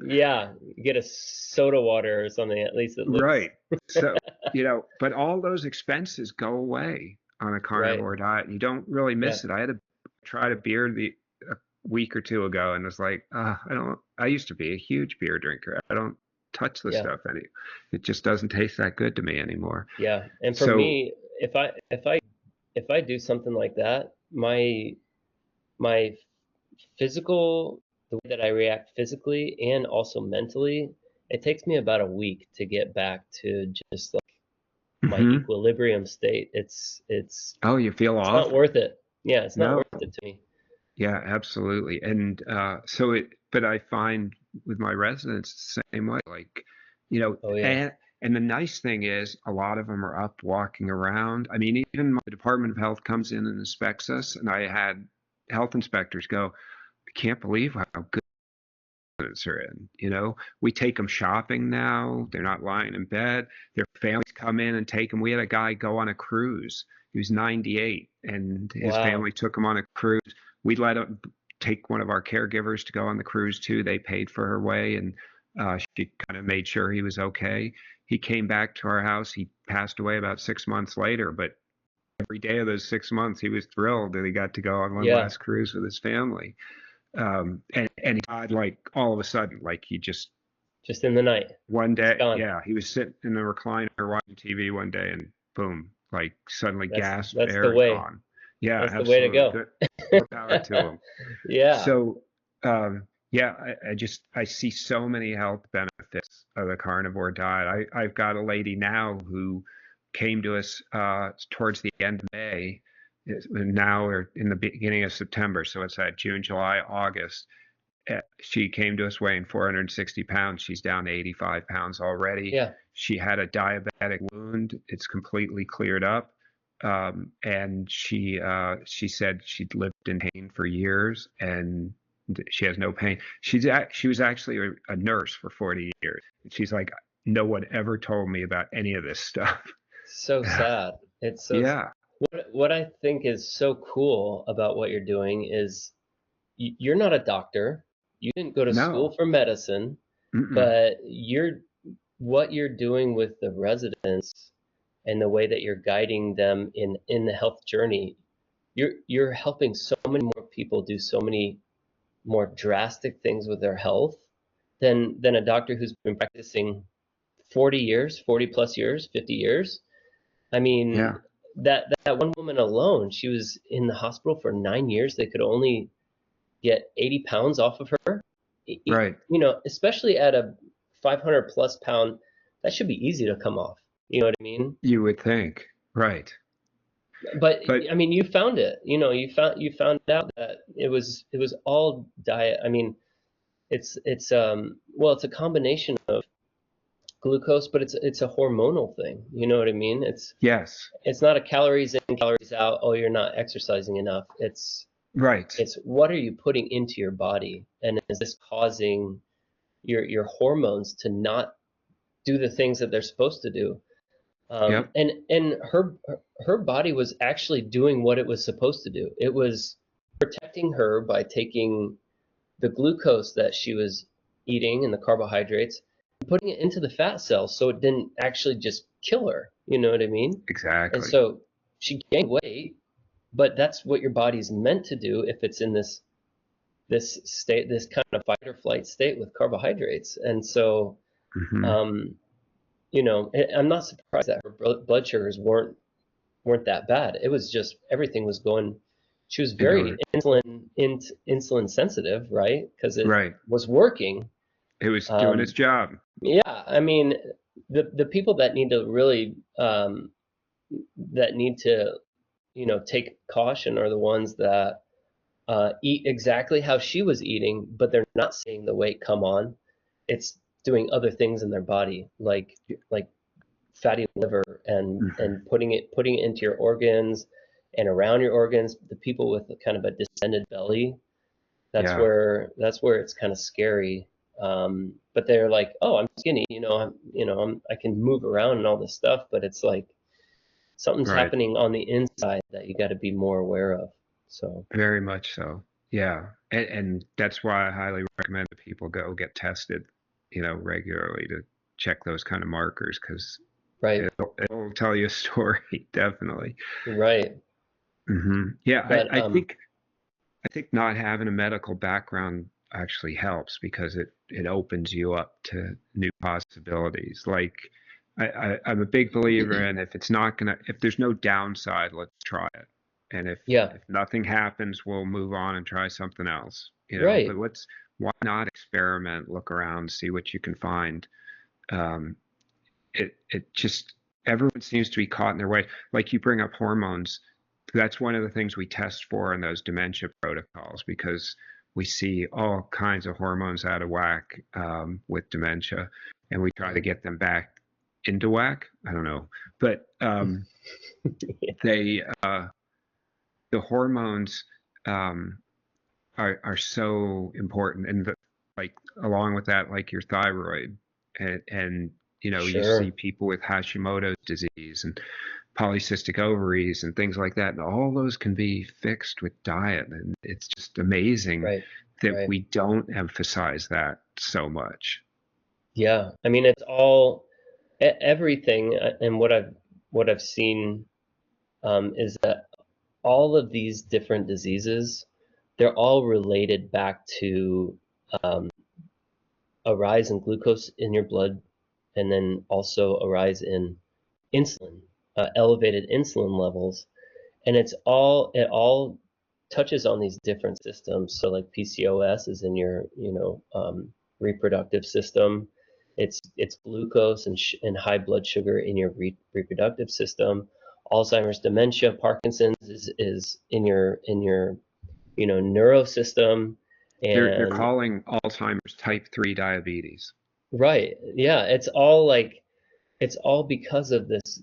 Yeah, get a soda water or something. At least it looks Right. So, but all those expenses go away on a right. carnivore diet. You don't really Yeah, miss it. I had to try a beer a week or two ago and was like, I used to be a huge beer drinker. I don't touch the yeah, stuff any. It just doesn't taste that good to me anymore. yeah. And for So, me, if I do something like that, my physical, the way that I react physically and also mentally, it takes me about a week to get back to just like my mhm. equilibrium state. Oh, you feel It's not awful. worth it. Yeah, it's not No. worth it to me. Yeah, absolutely. And but I find with my residents the same way, like, Oh yeah. and the nice thing is a lot of them are up walking around. I mean, even the Department of Health comes in and inspects us, and I had health inspectors go, I can't believe how good are in. We take them shopping now. They're not lying in bed. Their families come in and take them. We had a guy go on a cruise. He was 98, and his Wow. family took him on a cruise. We let him take one of our caregivers to go on the cruise too. They paid for her way, and she kind of made sure he was okay. He came back to our house. He passed away about 6 months later, but every day of those 6 months, he was thrilled that he got to go on one Yeah, last cruise with his family. And he died like all of a sudden, like he just just in the night. one It's day, gone. yeah, he was sitting in the recliner watching TV one day, and boom, like suddenly gasp, That's the air way. gone. Yeah, That's the way to absolutely. go. Good, more power to him. Yeah. So, yeah, I see so many health benefits of the carnivore diet. I've got a lady now who came to us towards the end of May. Now we're in the beginning of September, so it's at June, July, August. She came to us weighing 460 pounds. She's down to 85 pounds already. Yeah. She had a diabetic wound. It's completely cleared up. And she said she'd lived in pain for years and she has no pain. She was actually a nurse for 40 years. She's like, no one ever told me about any of this stuff. So sad. It's so Yeah. what I think is so cool about what you're doing is you're not a doctor. You didn't go to school No. for medicine, Mm-mm. but what you're doing with the residents and the way that you're guiding them in the health journey, you're helping so many more people do so many more drastic things with their health than a doctor who's been practicing 40 years, 40 plus years, 50 years. I mean, Yeah. that one woman alone, she was in the hospital for 9 years. They could only get 80 pounds off of her. Right. Especially at a 500 plus pound, that should be easy to come off. You know what I mean? You would think. Right. But But I mean, you found it. You found out that it was all diet. I mean, it's a combination of glucose, but it's a hormonal thing. You know what I mean? yes. It's not a calories in, calories out. Oh, you're not exercising enough. Right. It's what are you putting into your body, and is this causing your hormones to not do the things that they're supposed to do? Yep. And her body was actually doing what it was supposed to do. It was protecting her by taking the glucose that she was eating and the carbohydrates and putting it into the fat cells so it didn't actually just kill her. You know what I mean? And Exactly. so she gained weight, but that's what your body's meant to do if it's in this state, this kind of fight or flight state with carbohydrates. And so, Hmm. um, I'm not surprised that her blood sugars weren't that bad. It was just everything was going. She was Into very it. insulin sensitive, right? Because it Right. was working, It was doing its Um, job. yeah, I mean, the people that need to really that need to, take caution are the ones that eat exactly how she was eating, but they're not seeing the weight come on. It's doing other things in their body, like fatty liver and Mhm. putting it into your organs and around your organs. The people with kind of a distended belly, Yeah, that's where it's kind of scary. But they're like, oh, I'm skinny, I can move around and all this stuff, but it's like something's right. happening on the inside that you got to be more aware of. So, Very much so. Yeah. And that's why I highly recommend that people go get tested, regularly to check those kind of markers because right, it'll tell you a story, definitely. right. Yeah, But I think not having a medical background actually helps because it opens you up to new possibilities. Like I'm a big believer in if there's no downside, let's try it. And yeah, if nothing happens, we'll move on and try something else, right. but why not experiment, look around, see what you can find. Um, it just everyone seems to be caught in their way. Like you bring up hormones, that's one of the things we test for in those dementia protocols because we see all kinds of hormones out of whack with dementia, and we try to Right. get them back into whack. I don't know, but they the hormones um, are so important, and like along with that, like your thyroid, and you see Sure. people with Hashimoto's disease and polycystic ovaries and things like that, and all those can be fixed with diet, and it's just amazing Right. that Right. we don't emphasize that so much. Yeah. I mean, it's all everything, and what I've seen is that all of these different diseases, they're all related back to um, a rise in glucose in your blood, and then also a rise in insulin, elevated insulin levels, and it all touches on these different systems. So like PCOS is in your reproductive system. It's glucose and high blood sugar in your reproductive system. Alzheimer's, dementia, Parkinson's is in your neuro system. They're And calling Alzheimer's type 3 diabetes. right, yeah, it's all because of this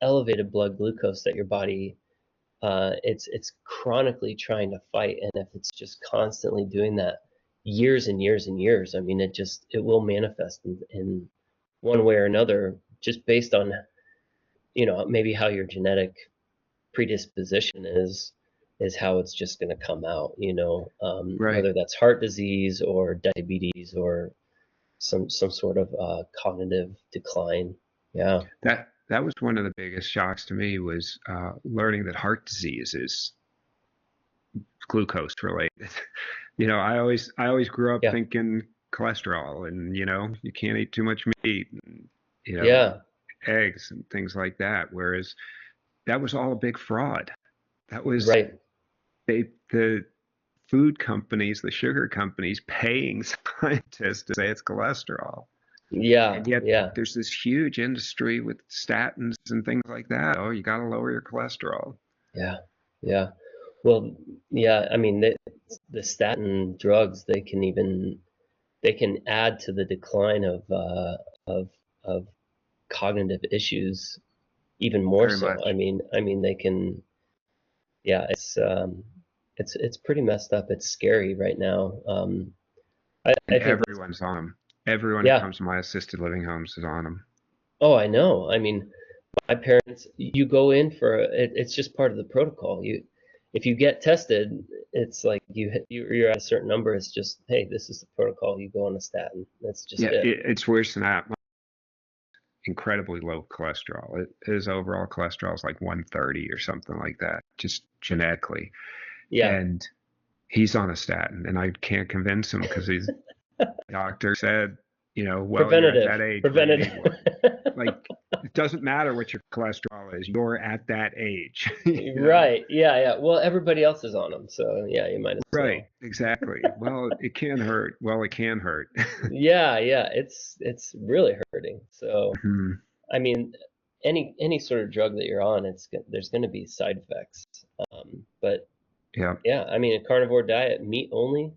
elevated blood glucose that your body it's chronically trying to fight, and if it's just constantly doing that years and years and years, I mean, it will manifest in one way or another, just based on maybe how your genetic predisposition is how it's just going to come out. Right. Whether that's heart disease or diabetes or some sort of cognitive decline. Yeah, That was one of the biggest shocks to me was learning that heart disease is glucose related. I always grew up yeah, thinking cholesterol and you can't eat too much meat and you know yeah, eggs and things like that. Whereas that was all a big fraud. That was right, the food companies, the sugar companies paying scientists to say it's cholesterol. yeah, And yet yeah. there's this huge industry with statins and things like that. Oh, you got to lower your cholesterol. Yeah, yeah. Well, yeah, I mean, the statin drugs, they can add to the decline of of cognitive issues even more Very so. I much. mean, they can, yeah, it's pretty messed up. It's scary right now. I And think that's, everyone's on them. Everyone who yeah. comes to my assisted living homes is on them. Oh, I know. I mean, my parents, you go in for it's just part of the protocol. If you get tested, it's like you're at a certain number. It's just, hey, this is the protocol. You go on a statin. That's just Yeah, it. it's worse than that. Incredibly low cholesterol. His overall cholesterol is like 130 or something like that, just genetically. Yeah, And he's on a statin, and I can't convince him because his doctor said, well, you're at preventative, that age where you preventative. need one. Like, it doesn't matter what your cholesterol LDL is. You're at that age, you know? Right. Yeah, yeah. Well, everybody else is on them, so yeah, you might as Right, well. exactly. Well, it can hurt. Well, it can hurt. Yeah, yeah. It's really hurting. So, Mhm. I mean, any sort of drug that you're on, there's going to be side effects. But Yeah. yeah, I mean, a carnivore diet, meat only.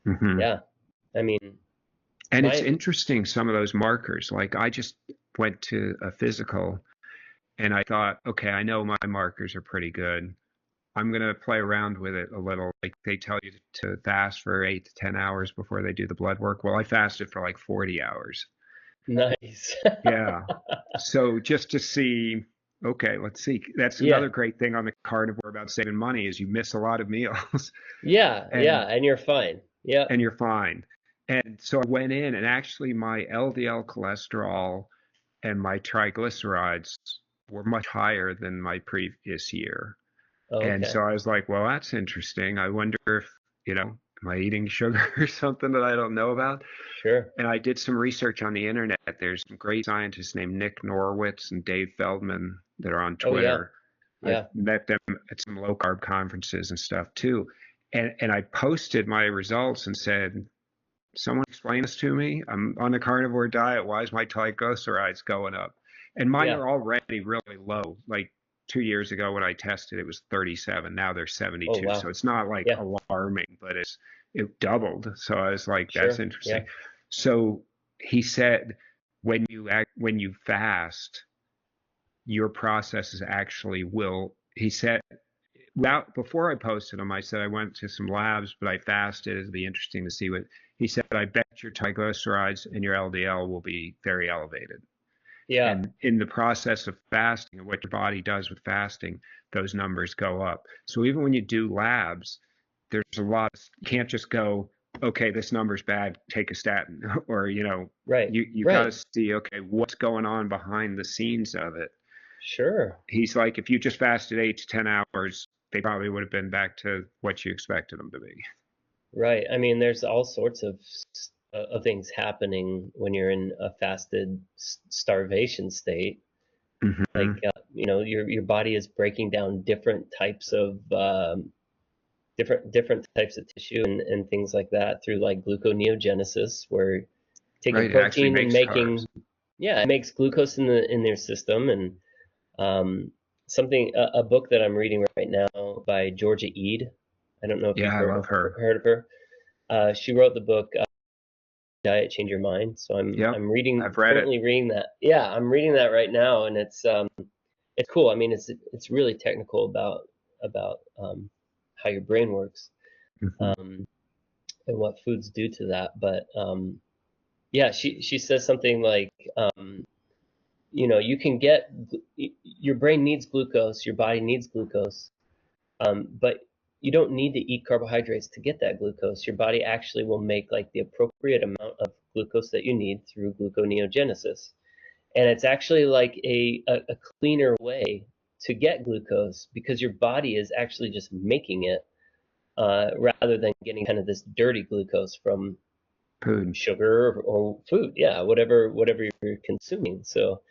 Hmm. Yeah. I mean, And it's my interesting, some of those markers. Like I just went to a physical and I thought, okay, I know my markers are pretty good. I'm going to play around with it a little. Like they tell you to fast for 8 to 10 hours before they do the blood work. Well, I fasted for like 40 hours. nice. Yeah. So just to see, okay, let's see. That's Yeah. another great thing on the carnivore about saving money is you miss a lot of meals Yeah, yeah, and and you're fine. Yeah. and you're fine. And so I went in and actually my LDL cholesterol and my triglycerides were much higher than my previous year. And Okay. so I was like, well, that's interesting. I wonder if, am I eating sugar or something that I don't know about? Sure. And I did some research on the internet. There's some great scientists named Nick Norwitz and Dave Feldman that are on Oh yeah. Twitter. I've Yeah. met them at some low carb conferences and stuff too. And I posted my results and said, someone explain this to me. I'm on a carnivore diet. Why is my triglycerides going up? And mine Yeah. are already really low. Like 2 years ago when I tested, it was 37. Now they're Oh 72. So wow. it's not like Yeah. alarming, but it doubled. So I was like, that's Sure. interesting. Yeah. So he said, when you fast, your processes actually will. He said, before I posted them, I said I went to some labs, but I fasted. It'd be interesting to see what he said. I bet your triglycerides and your LDL will be very elevated. Yeah. And in the process of fasting and what your body does with fasting, those numbers go up. So even when you do labs, there's a lot of, you can't just go, okay, this number's bad, take a statin, or Right. you got to Right. see, okay, what's going on behind the scenes of it. Sure. He's like, if you just fasted 8 to 10 hours, they probably would have been back to what you expected them to be. Right. I mean, there's all sorts of things happening when you're in a fasted starvation state. Like, Hmm. your body is breaking down different types of tissue and things like that through like gluconeogenesis, where taking Right. It actually protein and makes carbs. making, yeah, it makes glucose in their system. And um, a book that I'm reading right now by Georgia Ede. I don't know if Yeah, you've I love her. heard of her. She wrote the book Diet Change Your Mind. So Yep. I'm I've read it. currently reading that. Yeah, I'm reading that right now, and it's cool. I mean, it's really technical about how your brain works, Hmm. um, and what foods do to that. But yeah, she says something like, you can get your brain needs glucose, your body needs glucose, but you don't need to eat carbohydrates to get that glucose. Your body actually will make like the appropriate amount of glucose that you need through gluconeogenesis. And it's actually like a cleaner way to get glucose because your body is actually just making it, rather than getting kind of this dirty glucose from Food. sugar or food. Yeah, whatever you're consuming. So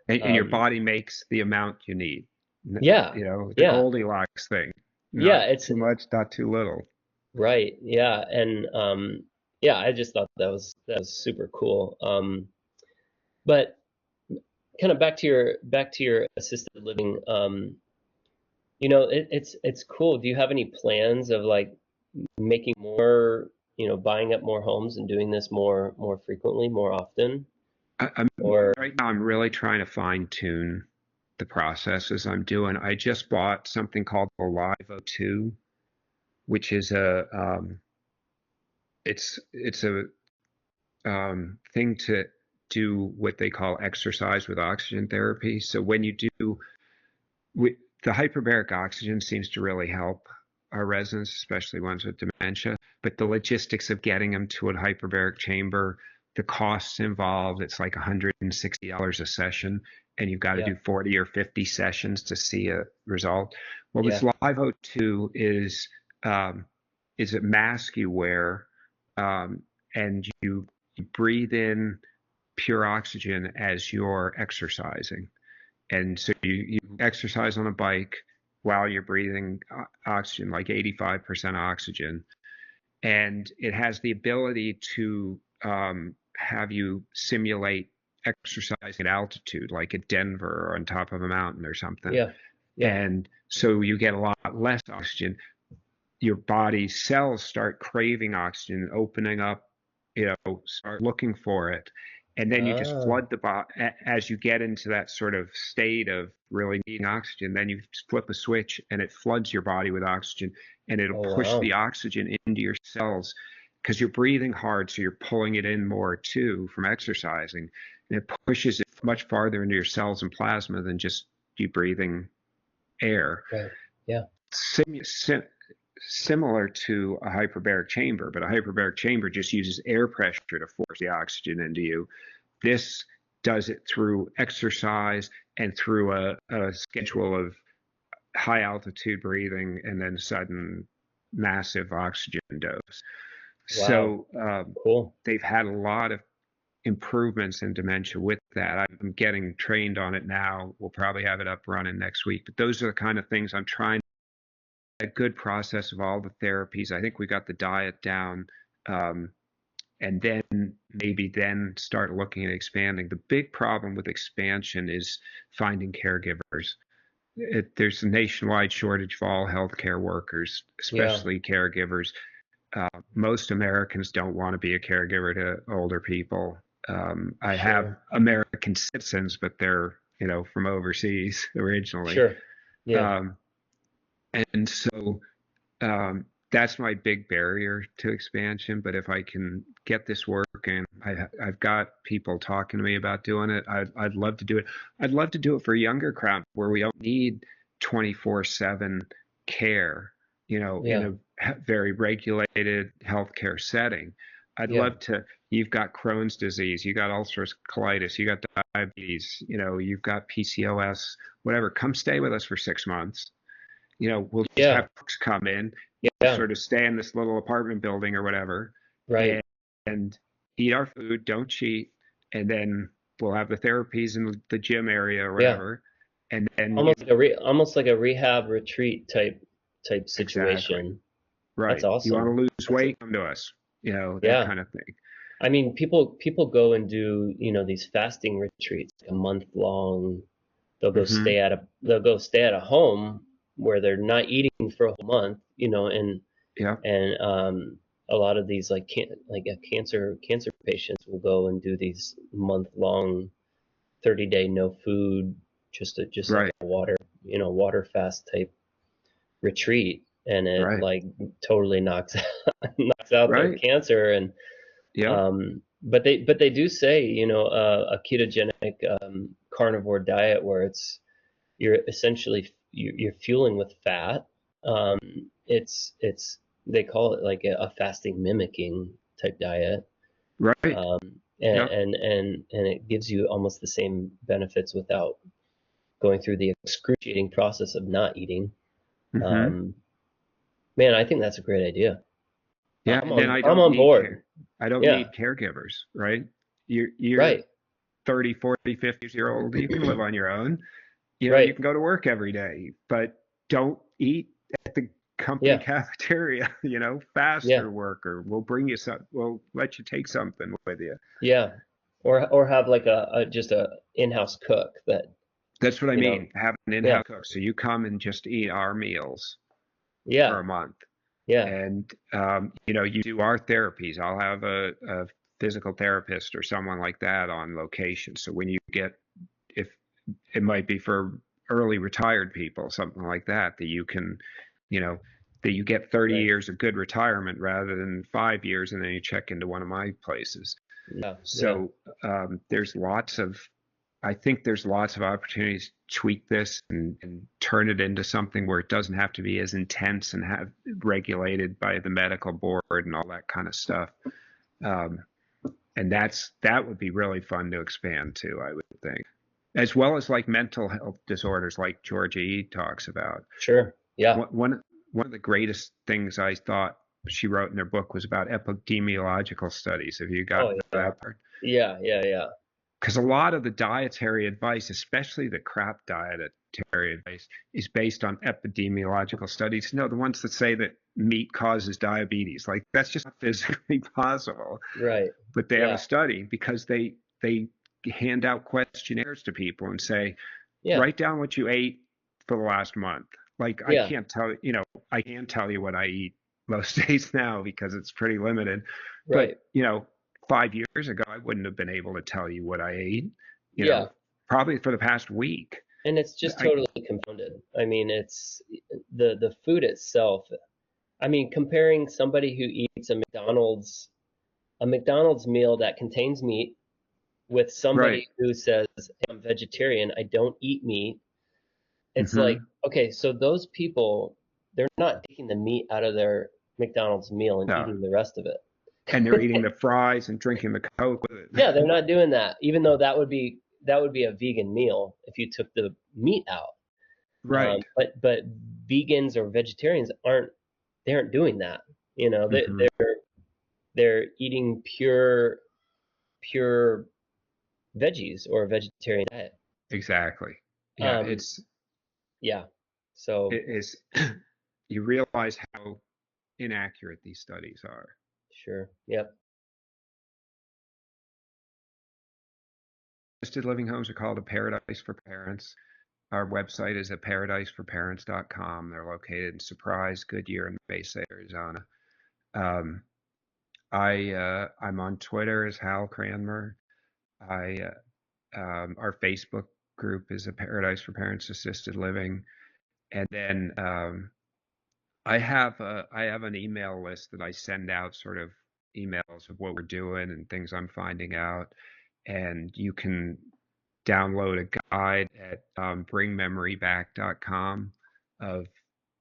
And your um, body makes the amount you need. yeah, The yeah, Goldilocks thing. yeah. Not It's too much, not too little. right. Yeah, and yeah, I just thought that was super cool. But kind of back to your assisted living. It's cool. Do you have any plans of like making more, buying up more homes and doing this more frequently, more often? I'm Or right now. I'm really trying to fine tune the processes I'm doing. I just bought something called the Live O2, which is it's a thing to do what they call exercise with oxygen therapy. So when you do the hyperbaric oxygen seems to really help our residents, especially ones with dementia. But the logistics of getting them to a hyperbaric chamber, the costs involved, it's like $160 a session, and you've got to yeah, do 40 or 50 sessions to see a result. Well, this yeah, Live O2 is a mask you wear, um, and you breathe in pure oxygen as you're exercising. And so you exercise on a bike while you're breathing oxygen, like 85% oxygen. And it has the ability to have you simulate exercising at altitude, like at Denver or on top of a mountain or something. Yeah. Yeah. And so you get a lot less oxygen. Your body cells start craving oxygen, opening up, start looking for it. And then you just Ah. flood the body as you get into that sort of state of really needing oxygen. Then you flip a switch and it floods your body with oxygen, and it'll Oh, push the wow. oxygen into your cells because you're breathing hard. So you're pulling it in more too from exercising. And it pushes it much farther into your cells and plasma than just you breathing air. Right. Yeah. Similar to a hyperbaric chamber, but a hyperbaric chamber just uses air pressure to force the oxygen into you. This does it through exercise and through a schedule of high altitude breathing and then sudden massive oxygen dose. Wow. So Cool. they've had a lot of improvements in dementia with that. I'm getting trained on it now. We'll probably have it up running next week. But those are the kind of things I'm trying. A good process of all the therapies. I think we got the diet down, and then maybe then start looking at expanding. The big problem with expansion is finding caregivers. There's a nationwide shortage of all healthcare workers, Yeah. especially caregivers. Most Americans don't want to be a caregiver to older people. I have Sure. American citizens, but they're from overseas originally. Sure. Yeah. Um, and so that's my big barrier to expansion. But if I can get this working, I've got people talking to me about doing it. I'd love to do it. I'd love to do it for a younger crowd where we don't need 24/7 care, in Yeah. a very regulated healthcare setting. I'd Yeah. love to. You've got Crohn's disease, you got ulcerative colitis, you got diabetes, you've got PCOS, whatever. Come stay with us for 6 months. We'll just Yeah. have folks come in, Yeah. sort of stay in this little apartment building or whatever, Right. and, and eat our food, don't cheat, and then we'll have the therapies in the gym area or Yeah. whatever, and then Almost like a rehab retreat type exactly situation. That's right. You want awesome. to lose weight? Come to us. That Yeah. kind of thing. I mean, people go and do, these fasting retreats, like a month long. Hmm. They'll go stay at a home where they're not eating for a whole month, Yeah. and a lot of these cancer patients will go and do these month long 30-day no food, just like Right. a water fast type retreat, and it Right. like totally knocks knocks out their Right. cancer. And Yep. but they do say, a ketogenic carnivore diet where you're essentially you're fueling with fat. um it's they call it like a fasting mimicking type diet. Right. um and Yep. it gives you almost the same benefits without going through the excruciating process of not eating. Hmm. um Man, I think that's a great idea. Yeah. And then I I'm don't on need board. care. I don't Yeah. need caregivers, right? You're Right. 30, 40, 50 year old, you can live on your own. You Right. can go to work every day, but don't eat at the company Yeah. cafeteria, fast Yeah. or work, or we'll bring you some, we'll let you take something with you. Yeah. Or have like a just a in-house cook that, That's what I you know, mean. Have an yeah. in-house cook. So you come and just eat our meals for Yeah. a month. Yeah. And, you do our therapies. I'll have a physical therapist or someone like that on location. So when you get, if it might be for early retired people, something like that, that you can, you know, that you get 30 Right. years of good retirement rather than 5 years and then you check into one of my places. Yeah. Yeah. So there's I think there's lots of opportunities to tweak this and turn it into something where it doesn't have to be as intense and have regulated by the medical board and all that kind of stuff. Um, and that would be really fun to expand to, I would think, as well as like mental health disorders like Georgia E talks about. Sure. Yeah. One of the greatest things I thought she wrote in her book was about epidemiological studies. Have you got Oh, yeah. that part? Yeah. Yeah. Yeah. because a lot of the dietary advice, especially the crap dietary advice, is based on epidemiological studies. No, the ones that say that meat causes diabetes, like that's just not physically possible. Right. But they have a Yeah. study because they hand out questionnaires to people and say, Yeah. write down what you ate for the last month. Like I Yeah. can't tell, I can tell you what I eat most days now because it's pretty limited. But, Right. 5 years ago, I wouldn't have been able to tell you what I ate, you Yeah. know, probably for the past week. And it's just I, totally confounded. I mean, it's the food itself. I mean, comparing somebody who eats a McDonald's meal that contains meat with right. somebody who says, "Hey, I'm vegetarian, I don't eat meat." It's like, Hmm. okay, so those people, they're not taking the meat out of their McDonald's meal and No. eating the rest of it. And they're eating the fries and drinking the Coke with Yeah, they're it. not doing that, even though that would be a vegan meal if you took the meat out. Right. But vegans or vegetarians they aren't doing that. You know, Hmm. they're eating pure veggies or a vegetarian diet. Exactly. Yeah. Um, yeah. So It is, you realize how inaccurate these studies are. sure. Yep. Assisted living homes are called a paradise for parents. Our website is at paradiseforparents.com. They're located in Surprise, Goodyear, and Mesa, Arizona. Um, I'm on Twitter as Hal Cranmer. I Our Facebook group is a Paradise for Parents Assisted Living, and then I have an email list that I send out, sort of emails of what we're doing and things I'm finding out, and you can download a guide at bringmemoryback.com of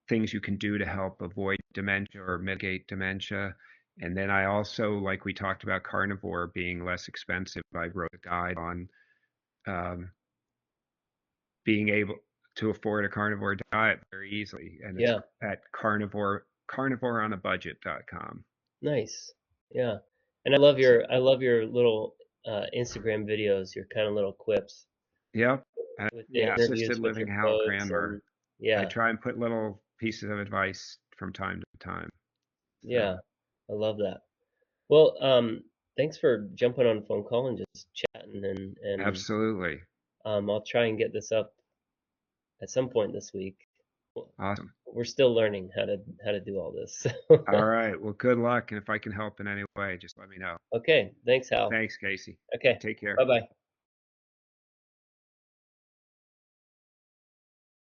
things you can do to help avoid dementia or mitigate dementia. And then I also, like we talked about carnivore being less expensive, I wrote a guide on um, being able to afford a carnivore diet very easily. And it's Yeah. at carnivoreonabudget.com. Nice. Yeah. And So, I love your little Instagram videos, your kind of little quips yep. with the Yeah, assisted interviews with living your Hal folks Cranmer. and I yeah. try and put little pieces of advice from time to time. So, Yeah. I love that. Well, thanks for jumping on a phone call and just chatting and absolutely. I'll try and get this up at some point this week. Awesome. We're still learning how to do all this. All right. Well, good luck. And if I can help in any way, just let me know. Okay, thanks, Hal. Thanks, Casey. Okay, Take care. bye-bye.